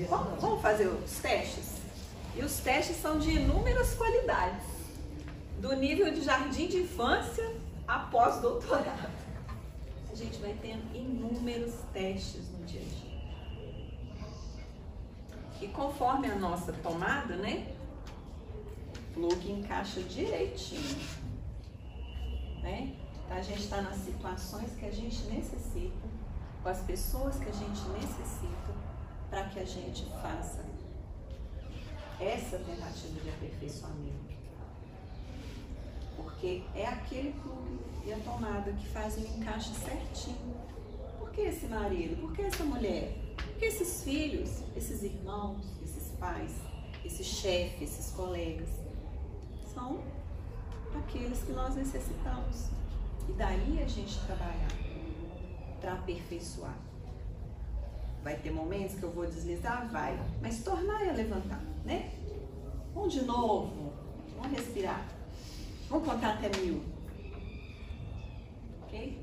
Vamos fazer os testes? E os testes são de inúmeras qualidades. Do nível de jardim de infância a pós-doutorado. A gente vai tendo inúmeros testes no dia a dia. E conforme a nossa tomada, né? O plug encaixa direitinho. Né? A gente está nas situações que a gente necessita, com as pessoas que a gente necessita, para que a gente faça essa tentativa de aperfeiçoamento. Porque é aquele plug e a tomada que fazem o encaixe certinho. Por que esse marido? Por que essa mulher? Por que esses filhos, esses irmãos, esses pais, esses chefes, esses colegas? São aqueles que nós necessitamos. E daí a gente trabalhar para aperfeiçoar. Vai ter momentos que eu vou deslizar? Vai. Mas tornar a levantar, né? Vamos de novo. Vamos respirar. Vamos contar até 1000. Ok?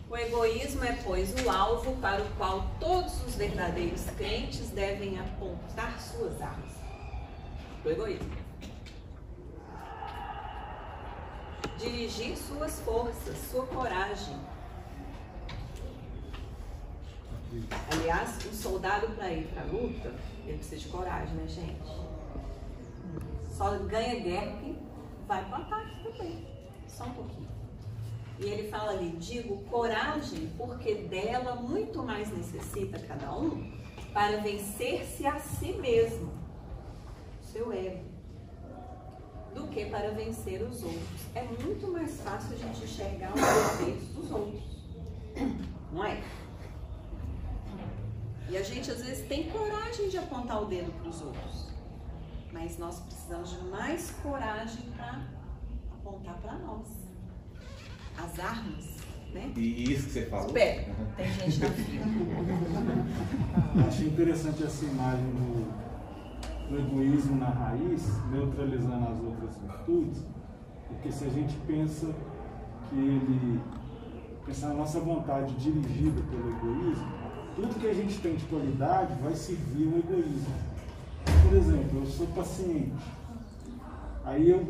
O egoísmo é, pois, o alvo para o qual todos os verdadeiros crentes devem apontar suas armas. O egoísmo. Dirigir suas forças, sua coragem. Aliás, um soldado para ir para a luta, ele precisa de coragem, né, gente? Só ganha guerra quem vai para o ataque também. Só um pouquinho. E ele fala ali, digo coragem, porque dela muito mais necessita cada um para vencer-se a si mesmo, seu ego, do que para vencer os outros. É muito mais fácil a gente enxergar os defeitos dos outros, não é? E a gente às vezes tem coragem de apontar o dedo para os outros, mas nós precisamos de mais coragem para apontar para nós. As armas, né? E isso que você falou? Espera, tem gente na fila. Achei interessante essa imagem do egoísmo na raiz, neutralizando as outras virtudes, porque se a gente pensa na nossa vontade dirigida pelo egoísmo, tudo que a gente tem de qualidade vai servir ao egoísmo. Por exemplo, eu sou paciente,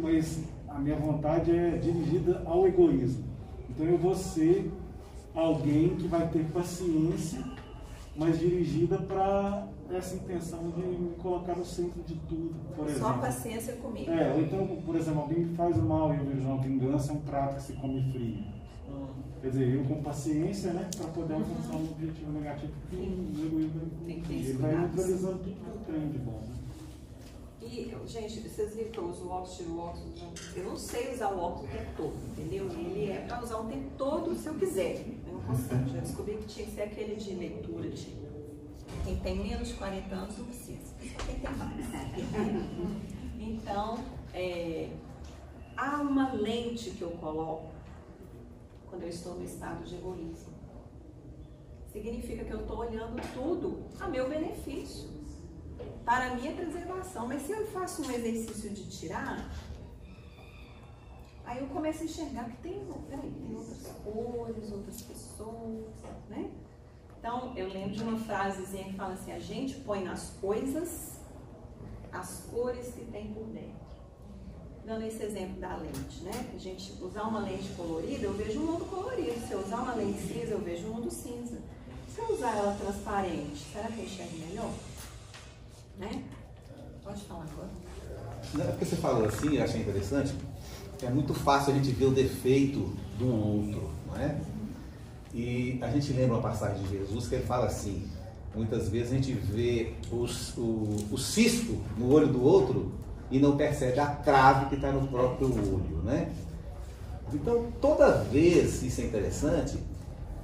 mas a minha vontade é dirigida ao egoísmo. Então eu vou ser alguém que vai ter paciência, mas dirigida para essa intenção de me colocar no centro de tudo, por exemplo. Só paciência comigo. Ou então, por exemplo, alguém me faz mal e eu vejo uma vingança, é um prato que se come frio. Quer dizer, eu com paciência, né, para poder alcançar um objetivo negativo, que o egoísmo ele vai neutralizando tudo que eu tenho de bom. Né? E, gente, vocês viram que eu uso o óculos, tiro o óculos, eu não sei usar o óculos o tempo todo, entendeu? Ele é para usar o tempo todo se eu quiser. Eu não consigo. Já descobri que tinha que ser aquele de leitura de quem tem menos de 40 anos não precisa. Quem tem mais. Então, há uma lente que eu coloco quando eu estou no estado de egoísmo. Significa que eu estou olhando tudo a meu benefício, para a minha preservação. Mas se eu faço um exercício de tirar, aí eu começo a enxergar que tem outras cores, outras pessoas, né? Então, eu lembro de uma frasezinha que fala assim, a gente põe nas coisas as cores que tem por dentro. Dando esse exemplo da lente, né? A gente usar uma lente colorida, eu vejo um mundo colorido. Se eu usar uma lente cinza, eu vejo um mundo cinza. Se eu usar ela transparente, será que eu enxergo melhor? Né? Pode falar agora. Não, porque você falou assim, eu achei interessante, é muito fácil a gente ver o defeito do outro, não é? E a gente lembra uma passagem de Jesus que ele fala assim, muitas vezes a gente vê o cisto no olho do outro e não percebe a trave que está no próprio olho, né? Então, toda vez, isso é interessante,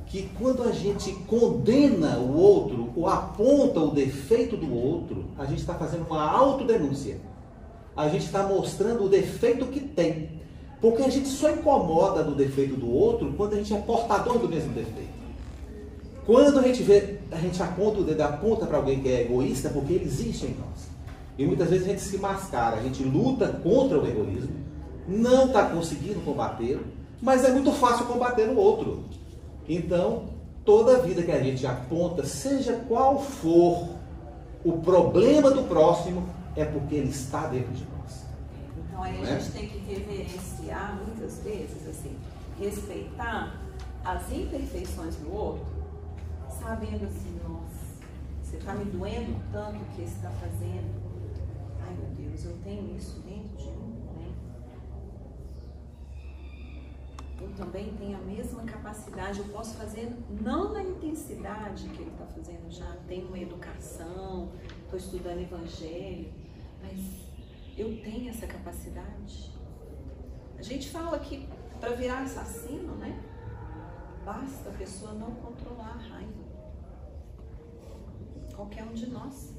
que quando a gente condena o outro ou aponta o defeito do outro, a gente está fazendo uma autodenúncia. A gente está mostrando o defeito que tem. Porque a gente só incomoda do defeito do outro quando a gente é portador do mesmo defeito. Quando a gente aponta o dedo, aponta para alguém que é egoísta, porque ele existe em nós. E muitas vezes a gente se mascara, a gente luta contra o egoísmo, não está conseguindo combater, mas é muito fácil combater o outro. Então, toda vida que a gente aponta, seja qual for o problema do próximo, é porque ele está dentro de nós. Então aí a gente tem que reverenciar muitas vezes, assim, respeitar as imperfeições do outro, sabendo assim, nossa, você está me doendo tanto o que você está fazendo. Ai meu Deus, eu tenho isso dentro de mim, né? Eu também tenho a mesma capacidade, eu posso fazer não na intensidade que ele está fazendo já, tenho uma educação, estou estudando evangelho, mas eu tenho essa capacidade. A gente fala que para virar assassino, né? Basta a pessoa não controlar a raiva. Qualquer um de nós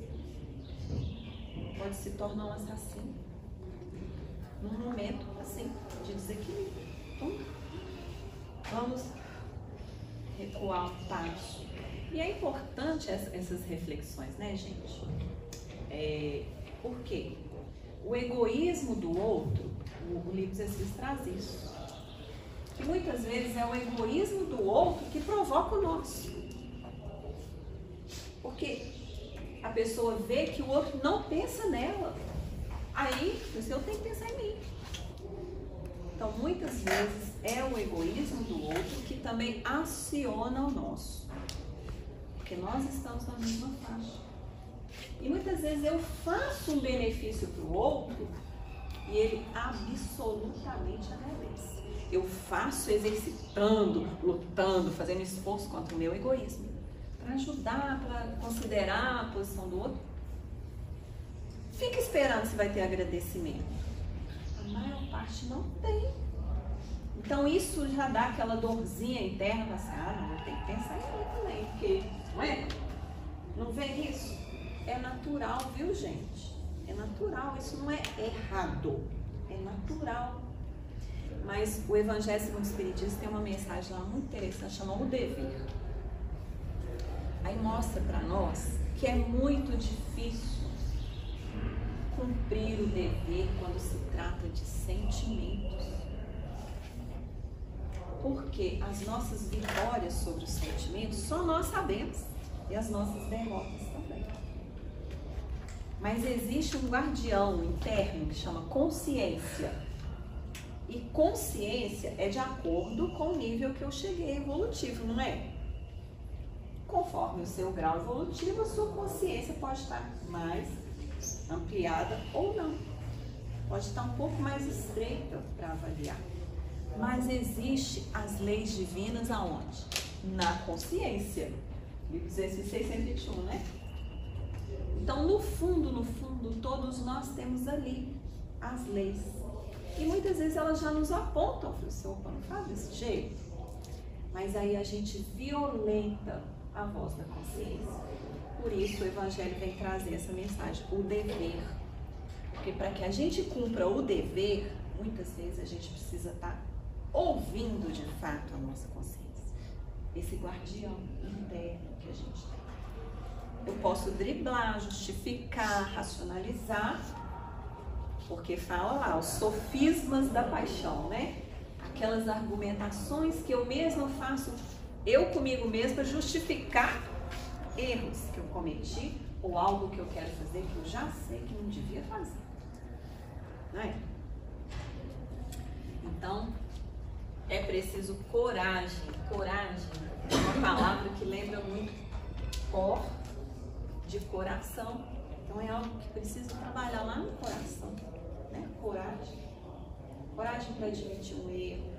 pode se tornar um assassino num momento assim de desequilíbrio. Então, vamos recuar um passo. E é importante essas reflexões, né, gente? Por quê? O egoísmo do outro, o livro de Jesus traz isso. Que muitas vezes é o egoísmo do outro que provoca o nosso. Porque a pessoa vê que o outro não pensa nela. Aí, eu tenho que pensar em mim. Então, muitas vezes é o egoísmo do outro que também aciona o nosso. Porque nós estamos na mesma faixa. E muitas vezes eu faço um benefício para o outro e ele absolutamente agradece. Eu faço exercitando, lutando, fazendo esforço contra o meu egoísmo. Para ajudar, para considerar a posição do outro. Fica esperando se vai ter agradecimento. A maior parte não tem. Então isso já dá aquela dorzinha interna, assim, não, tem que pensar em mim também, porque, não é? Não vê isso? É natural, viu, gente? É natural, isso não é errado, é natural. Mas o Evangelho segundo o Espiritismo tem uma mensagem lá muito interessante, chamada O Dever. Aí mostra para nós que é muito difícil cumprir o dever quando se trata de sentimentos. Porque as nossas vitórias sobre os sentimentos só nós sabemos, e as nossas derrotas também. Mas existe um guardião interno que chama consciência. E consciência é de acordo com o nível que eu cheguei evolutivo, não é? Conforme o seu grau evolutivo, a sua consciência pode estar mais ampliada ou não. Pode estar um pouco mais estreita para avaliar. Mas existe as leis divinas aonde? Na consciência. Livro 206, 121, né? Então, no fundo, todos nós temos ali as leis. E muitas vezes elas já nos apontam, opa, não faz desse jeito. Mas aí a gente violenta a voz da consciência. Por isso o Evangelho vem trazer essa mensagem, o dever. Porque para que a gente cumpra o dever, muitas vezes a gente precisa estar ouvindo de fato a nossa consciência. Esse guardião interno que a gente tem. Eu posso driblar, justificar, racionalizar, porque fala lá, os sofismas da paixão, né? Aquelas argumentações que eu mesma faço, eu comigo mesma, para justificar erros que eu cometi ou algo que eu quero fazer que eu já sei que não devia fazer. Não é? Então, é preciso coragem. Coragem é uma palavra que lembra muito cor de coração. Então, é algo que precisa trabalhar lá no coração. Né? Coragem. Coragem para admitir um erro.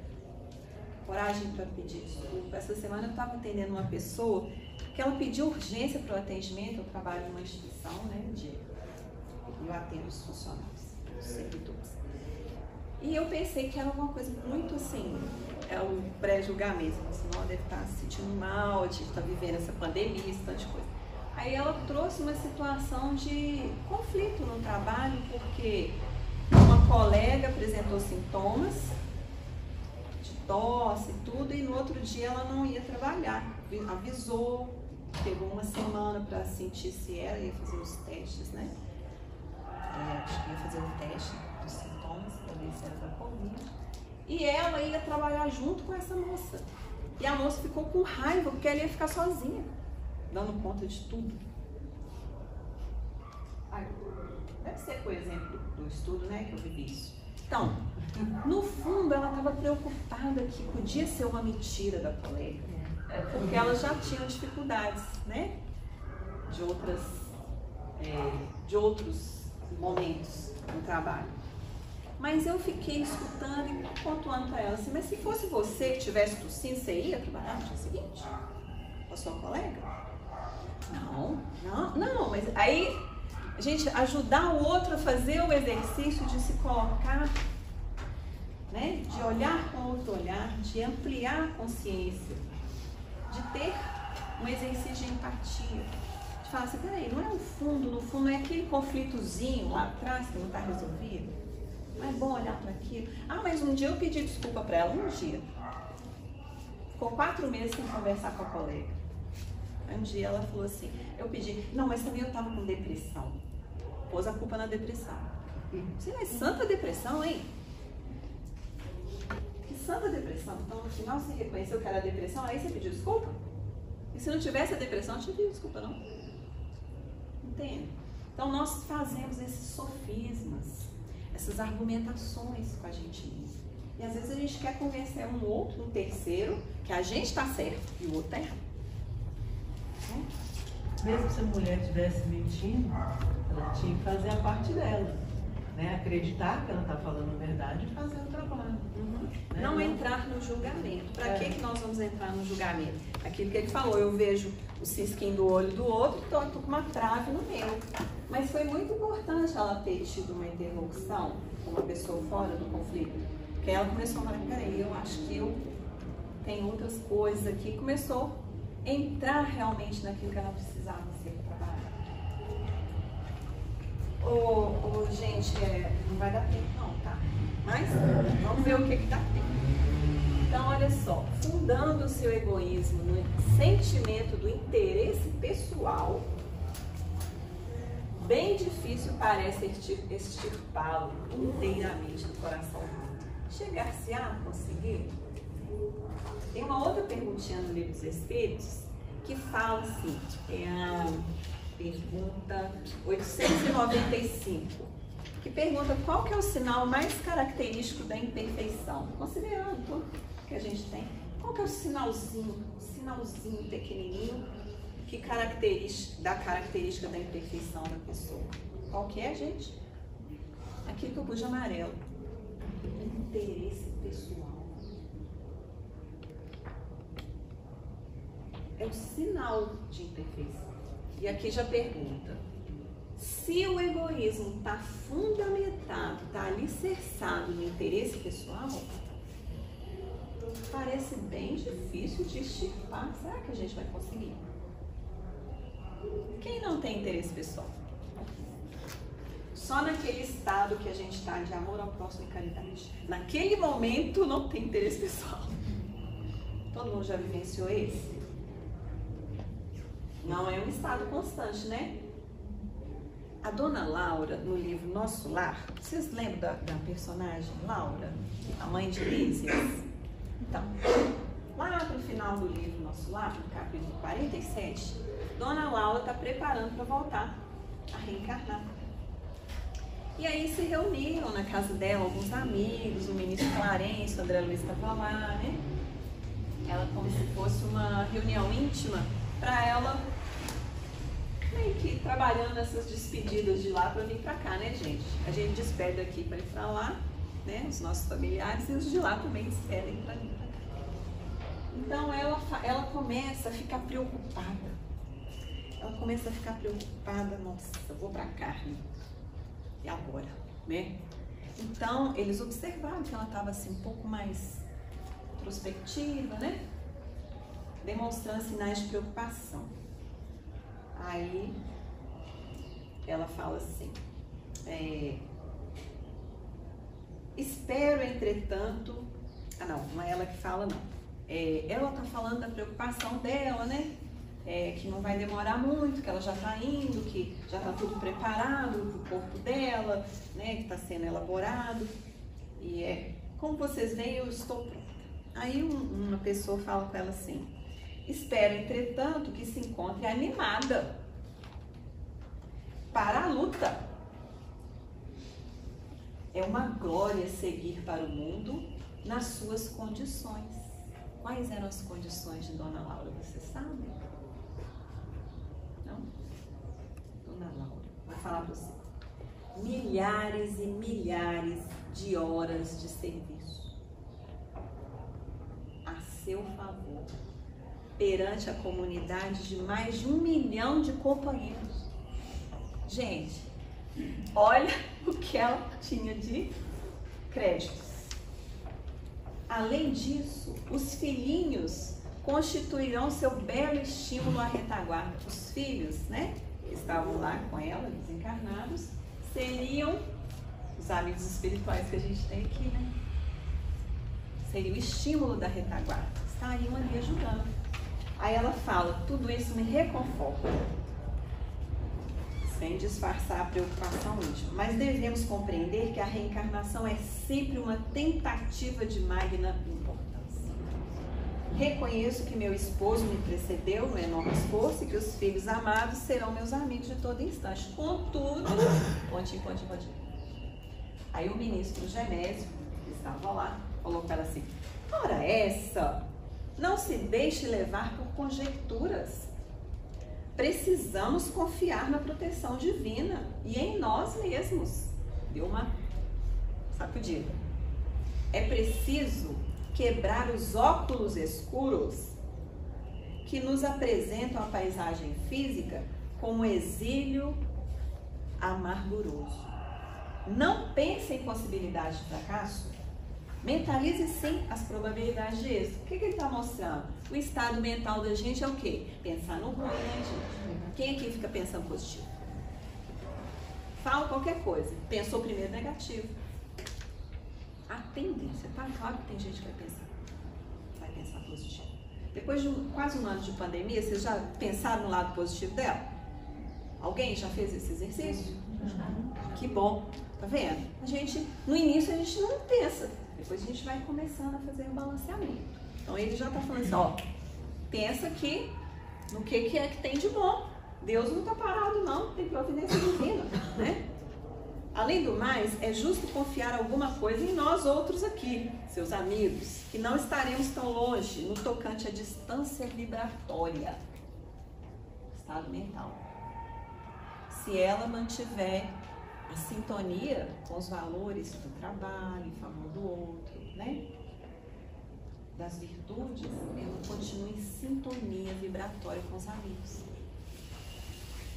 Coragem para pedir desculpa. Essa semana eu estava atendendo uma pessoa que ela pediu urgência para o atendimento. Eu trabalho numa instituição, né, eu atendo os funcionários, os servidores. E eu pensei que era uma coisa muito assim, é o pré-julgamento, senão ela deve estar se sentindo mal, de estar vivendo essa pandemia, esse tanto de coisa. Aí ela trouxe uma situação de conflito no trabalho, porque uma colega apresentou sintomas de tosse e tudo, e no outro dia ela não ia trabalhar. Avisou, pegou uma semana para sentir se era, ia fazer os testes, né? Acho que ia fazer um teste dos sintomas, para ver se era da Covid. E ela ia trabalhar junto com essa moça. E a moça ficou com raiva, porque ela ia ficar sozinha, dando conta de tudo. Deve ser por exemplo do estudo, né, que eu vivi isso. Então, no fundo, ela estava preocupada que podia ser uma mentira da colega, porque elas já tinham dificuldades, né, de outros momentos no trabalho. Mas eu fiquei escutando e pontuando para ela assim, mas se fosse você que tivesse tossindo, você ia trabalhar no dia seguinte? Com a sua colega? Não, mas aí a gente ajudar o outro a fazer o exercício de se colocar, né, de olhar com outro olhar, de ampliar a consciência, de ter um exercício de empatia, de falar assim, peraí, não é no fundo é aquele conflitozinho lá atrás que não está resolvido? Não é bom olhar para aquilo? Mas um dia eu pedi desculpa para ela, um dia. Ficou 4 meses sem conversar com a colega. Aí um dia ela falou assim, eu pedi, não, mas também eu estava com depressão. Pôs a culpa na depressão. Você não é santa depressão, hein? Que santa depressão? Então, no final, você reconheceu que era depressão, aí você pediu desculpa? E se não tivesse a depressão, não tinha pedido desculpa, não? Entende? Então, nós fazemos esses sofismas, essas argumentações com a gente mesmo. E às vezes a gente quer convencer um outro, um terceiro, que a gente está certo e o outro está errado. Mesmo se a mulher estivesse mentindo, ela tinha que fazer a parte dela, né? Acreditar que ela está falando a verdade e fazer o trabalho. Né? Não entrar no julgamento. Para que nós vamos entrar no julgamento? Aquilo que ele falou, eu vejo o cisquinho do olho do outro, então eu estou com uma trave no meu. Mas foi muito importante ela ter tido uma interlocução com uma pessoa fora do conflito. Porque ela começou a falar, peraí, eu acho que eu tenho outras coisas aqui. Começou a entrar realmente naquilo que ela precisava ser para trabalhar. Gente, não vai dar tempo não, tá? Mas vamos ver o que dá tempo. Então, olha só, fundando o seu egoísmo no sentimento do interesse pessoal, bem difícil parece extirpá-lo inteiramente do coração humano. Chegar-se a conseguir? Tem uma outra perguntinha no Livro dos Espíritos que fala assim, é a pergunta 895. que pergunta qual que é o sinal mais característico da imperfeição. Considerando tudo que a gente tem, qual que é o sinalzinho pequenininho que dá característica da imperfeição da pessoa? Qual que é, gente? Aquilo que eu pus de amarelo. Interesse pessoal. É o sinal de imperfeição. E aqui já pergunta, se o egoísmo está fundamentado, está alicerçado no interesse pessoal, parece bem difícil de extirpar. Será que a gente vai conseguir? Quem não tem interesse pessoal? Só naquele estado que a gente está de amor ao próximo e caridade. Naquele momento não tem interesse pessoal. Todo mundo já vivenciou esse? Não é um estado constante, né? A dona Laura, no livro Nosso Lar, vocês lembram da personagem Laura, a mãe de Lísias? Então, lá pro final do livro Nosso Lar, no capítulo 47, dona Laura está preparando para voltar a reencarnar. E aí se reuniram na casa dela alguns amigos, o ministro Clarence, o André Luiz estava lá, né? Ela como se fosse uma reunião íntima para ela, meio que trabalhando essas despedidas de lá para vir para cá, né, gente? A gente despede aqui para ir para lá, né? Os nossos familiares, e os de lá também despedem para vir para cá. Então ela começa a ficar preocupada. Nossa, eu vou para a carne. E agora, né? Então, eles observaram que ela estava assim um pouco mais introspectiva, né? Demonstrando sinais de preocupação. Aí, ela fala assim, espero, entretanto... não é ela que fala, não. Ela está falando da preocupação dela, né? Que não vai demorar muito, que ela já está indo, que já está tudo preparado para o corpo dela, né, que está sendo elaborado. E como vocês veem, eu estou pronta. Aí uma pessoa fala com ela assim, espero, entretanto, que se encontre animada para a luta. É uma glória seguir para o mundo nas suas condições. Quais eram as condições de Dona Laura, vocês sabem? Não? Dona Laura, vou falar para você. Milhares e milhares de horas de serviço a seu favor, perante a comunidade de mais de 1 milhão de companheiros. Gente, olha o que ela tinha de créditos. Além disso, os filhinhos constituirão seu belo estímulo à retaguarda. Os filhos, né, que estavam lá com ela, desencarnados, seriam os amigos espirituais que a gente tem aqui, né? Seria o estímulo da retaguarda. Estariam ali ajudando. Aí ela fala, tudo isso me reconforta, sem disfarçar a preocupação íntima. Mas devemos compreender que a reencarnação é sempre uma tentativa de magna importância. Reconheço que meu esposo me precedeu no enorme esforço e que os filhos amados serão meus amigos de todo instante. Contudo, pontinho. Aí o ministro Genésio, que estava lá, falou para ela assim, ora essa, não se deixe levar por conjecturas. Precisamos confiar na proteção divina e em nós mesmos. Deu uma sacudida. É preciso quebrar os óculos escuros que nos apresentam a paisagem física como exílio amarguroso. Não pense em possibilidade de fracasso. Mentalize sim as probabilidades de êxito. O que ele está mostrando? O estado mental da gente é o quê? Pensar no ruim, né, gente? Quem aqui fica pensando positivo? Fala qualquer coisa. Pensou primeiro negativo. A tendência, tá? Claro que tem gente que vai pensar positivo. Depois de quase um ano de pandemia, vocês já pensaram no lado positivo dela? Alguém já fez esse exercício? Que bom. Tá vendo? No início a gente não pensa. Depois a gente vai começando a fazer o balanceamento. Então ele já tá falando assim, ó, pensa aqui no que é que tem de bom. Deus não tá parado não, tem providência divina, né? Além do mais, é justo confiar alguma coisa em nós outros aqui, seus amigos, que não estaremos tão longe no tocante à distância vibratória, estado mental. Se ela mantiver a sintonia com os valores do trabalho, em favor do outro, né? Das virtudes, ela continua em sintonia vibratória com os amigos.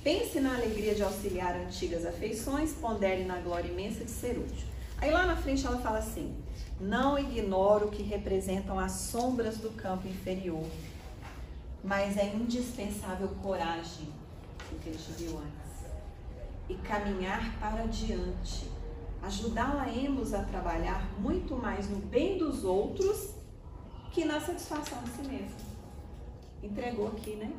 Pense na alegria de auxiliar antigas afeições, pondere na glória imensa de ser útil. Aí lá na frente ela fala assim: não ignoro que representam as sombras do campo inferior, mas é indispensável coragem, o que a gente viu antes, e caminhar para adiante, ajudá-la-emos a trabalhar muito mais no bem dos outros que na satisfação de si mesmo. Entregou aqui, né?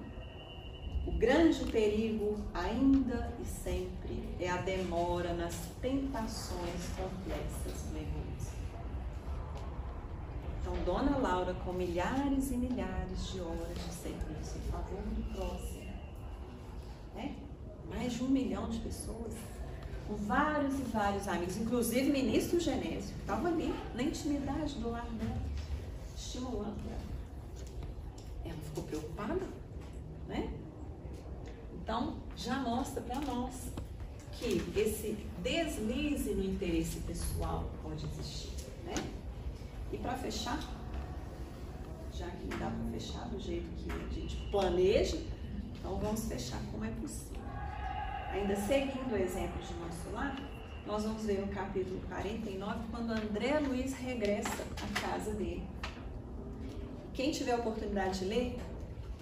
O grande perigo, ainda e sempre, é a demora nas tentações complexas do egoísmo. Então, Dona Laura, com milhares e milhares de horas de serviço em favor do próximo, né? Mais de 1 milhão de pessoas, com vários e vários amigos, inclusive ministro Genésio, que estava ali, na intimidade do lar dela, estimulando ela. Ela ficou preocupada, né? Então, já mostra para nós que esse deslize no interesse pessoal pode existir, né? E para fechar, já que não dá para fechar do jeito que a gente planeja, então vamos fechar como é possível. Ainda seguindo o exemplo de nosso lar, nós vamos ver no capítulo 49, quando André Luiz regressa à casa dele. Quem tiver a oportunidade de ler,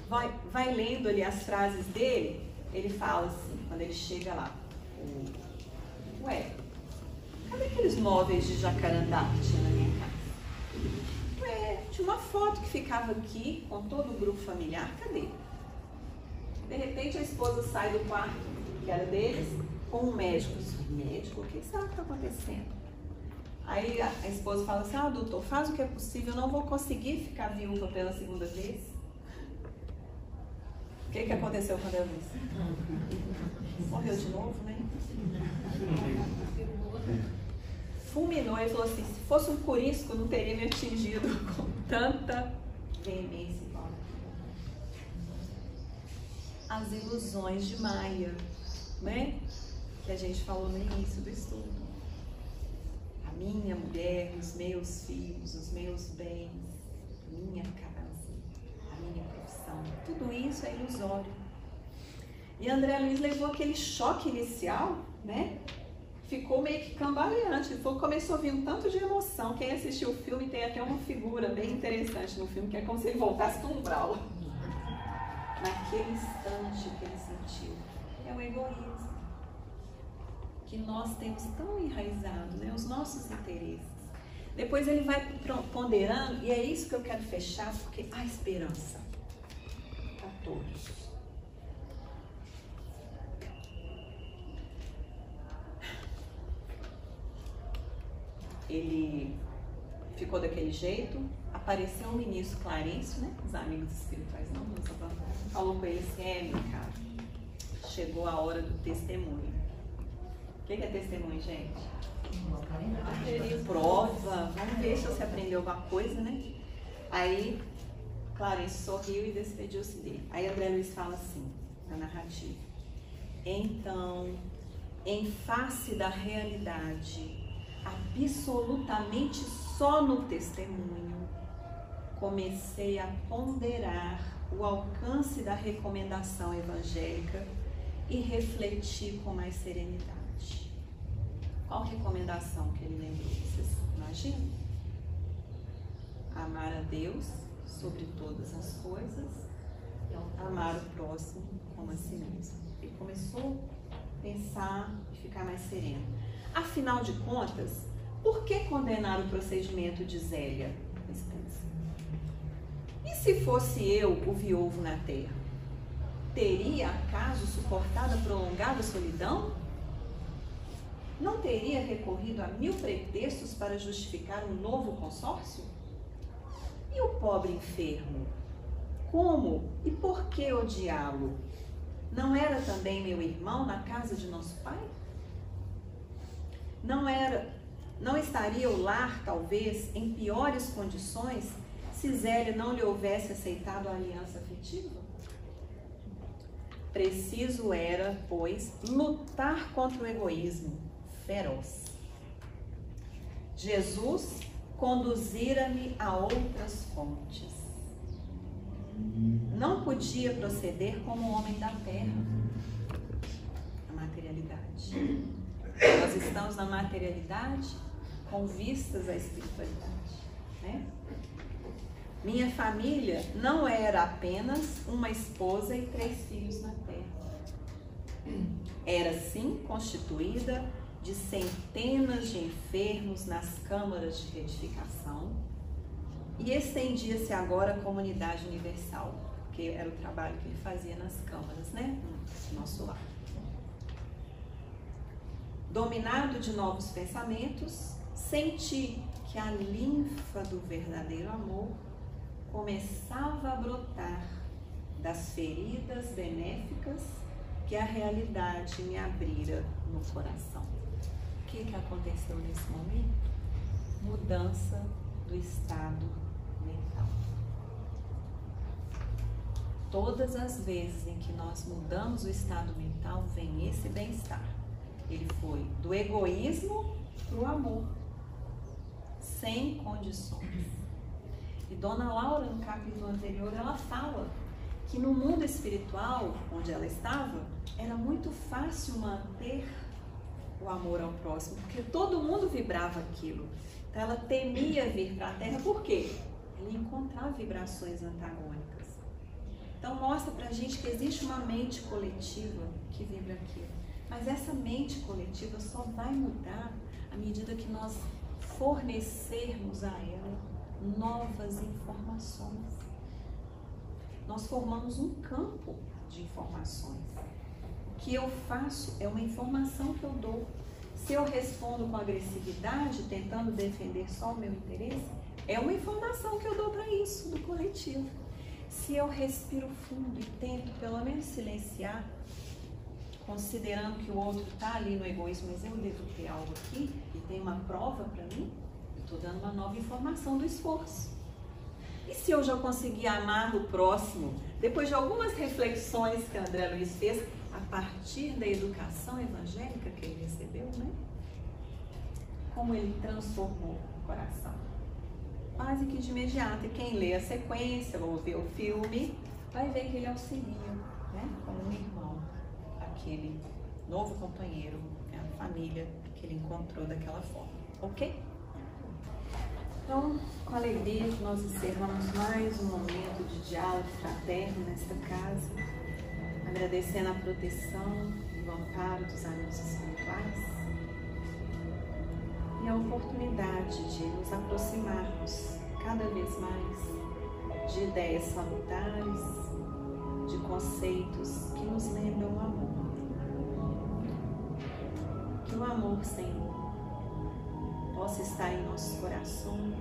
vai lendo ali as frases dele. Ele fala assim, quando ele chega lá: ué, cadê aqueles móveis de jacarandá que tinha na minha casa? Ué, tinha uma foto que ficava aqui com todo o grupo familiar, cadê? De repente a esposa sai do quarto, que era deles, com um médico. Médico, o que será que está acontecendo? Aí a esposa fala assim: doutor, faz o que é possível, eu não vou conseguir ficar viúva pela segunda vez. O que aconteceu com a Deus? Morreu de novo, né? Fulminou e falou assim: se fosse um curisco, não teria me atingido com tanta veemência. As ilusões de Maia, né? Que a gente falou no início do estudo. A minha mulher, os meus filhos, os meus bens, a minha casa, a minha profissão, tudo isso é ilusório. E André Luiz levou aquele choque inicial, né? Ficou meio que cambaleante. Ele falou, começou a vir um tanto de emoção. Quem assistiu o filme tem até uma figura bem interessante no filme, que é como se ele voltasse para um umbral. Naquele instante que ele sentiu. É o egoísmo. Que nós temos tão enraizado, né? Os nossos interesses. Depois ele vai ponderando, e é isso que eu quero fechar, porque há esperança para todos. Ele ficou daquele jeito, apareceu o ministro Clarencio, né? Os amigos espirituais não falou com ele assim: meu cara, chegou a hora do testemunho. O que é testemunho, gente? Prova, vamos ver se você aprendeu alguma coisa, né? Aí Clarencio sorriu e despediu-se dele. Aí André Luiz fala assim, na narrativa: então, em face da realidade, absolutamente só no testemunho, comecei a ponderar o alcance da recomendação evangélica e refletir com mais serenidade. Qual recomendação que ele lembrou? Vocês imaginam? Amar a Deus sobre todas as coisas e amar o próximo como a si mesmo. Ele começou a pensar e ficar mais sereno. Afinal de contas, por que condenar o procedimento de Zélia? E se fosse eu o viúvo na terra? Teria acaso suportado a prolongada solidão? Não teria recorrido a 1000 pretextos para justificar um novo consórcio? E o pobre enfermo? Como e por que odiá-lo? Não era também meu irmão na casa de nosso pai? não estaria o lar, talvez, em piores condições se Zélia não lhe houvesse aceitado a aliança afetiva? Preciso era, pois, lutar contra o egoísmo feroz. Jesus conduzira-me a outras fontes. Não podia proceder como homem da terra, a materialidade. Nós estamos na materialidade com vistas à espiritualidade, né? Minha família não era apenas uma esposa e 3 filhos na terra. Era, sim, constituída de centenas de enfermos nas câmaras de retificação e estendia-se agora à comunidade universal, que era o trabalho que ele fazia nas câmaras, né? No nosso lar. Dominado de novos pensamentos, senti que a linfa do verdadeiro amor começava a brotar das feridas benéficas que a realidade me abrira no coração. O que aconteceu nesse momento? Mudança do estado mental. Todas as vezes em que nós mudamos o estado mental, vem esse bem-estar. Ele foi do egoísmo para o amor, sem condições. E Dona Laura, no capítulo anterior, ela fala que no mundo espiritual, onde ela estava, era muito fácil manter o amor ao próximo, porque todo mundo vibrava aquilo. Então ela temia vir para a Terra, por quê? Ela ia encontrar vibrações antagônicas. Então mostra pra gente que existe uma mente coletiva que vibra aquilo. Mas essa mente coletiva só vai mudar à medida que nós fornecermos a ela novas informações. Nós formamos um campo de informações. O que eu faço é uma informação que eu dou. Se eu respondo com agressividade, tentando defender só o meu interesse, é uma informação que eu dou para isso, do coletivo. Se eu respiro fundo e tento pelo menos silenciar, considerando que o outro está ali no egoísmo, mas eu devo ter algo aqui e tem uma prova para mim, eu estou dando uma nova informação do esforço. E se eu já conseguir amar o próximo, depois de algumas reflexões que André Luiz fez, a partir da educação evangélica que ele recebeu, né? Como ele transformou o coração. Quase que de imediato. E quem lê a sequência ou vê o filme, vai ver que ele auxilia, né? Como um irmão, aquele novo companheiro, a família que ele encontrou daquela forma. Ok? Então, com alegria que nós encerramos mais um momento de diálogo fraterno nesta casa, agradecendo a proteção e o amparo dos amigos espirituais e a oportunidade de nos aproximarmos cada vez mais de ideias salutares, de conceitos que nos lembram o amor. Que o amor, Senhor, possa estar em nossos corações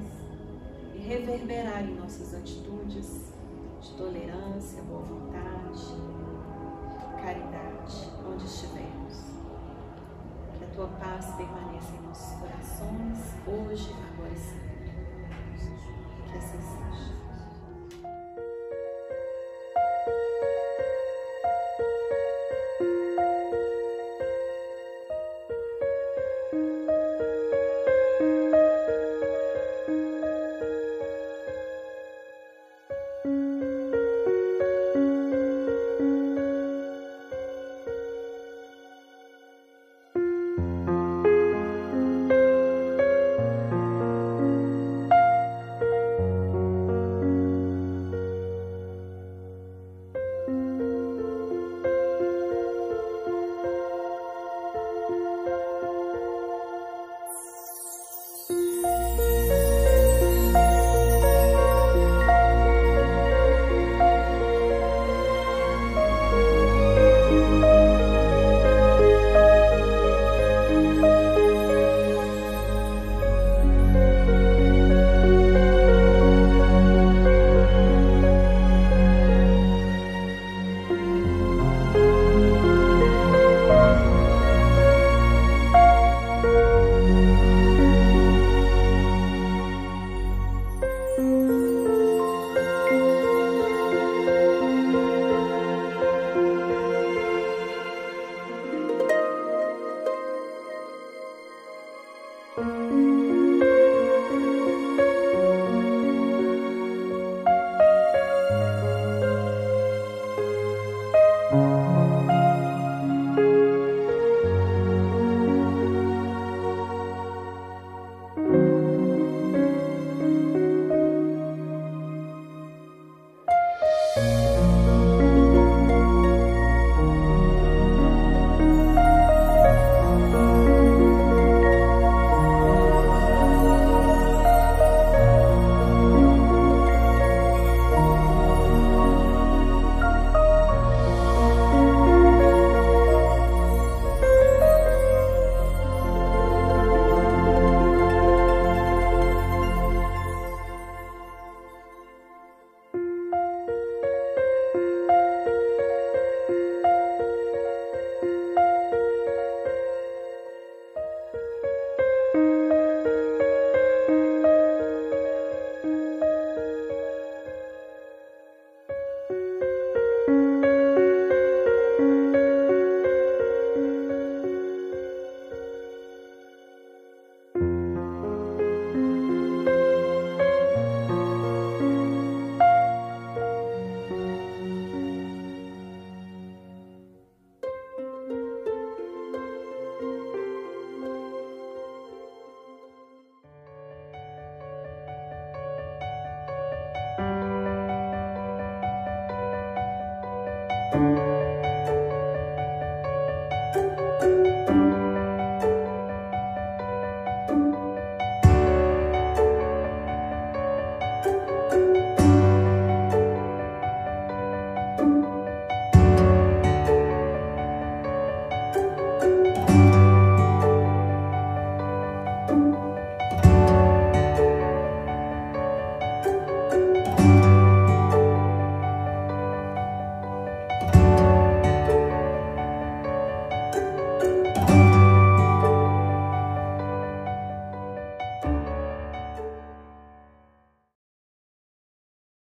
e reverberar em nossas atitudes de tolerância, boa vontade, caridade, onde estivermos. Que a Tua paz permaneça em nossos corações, hoje, agora e sempre.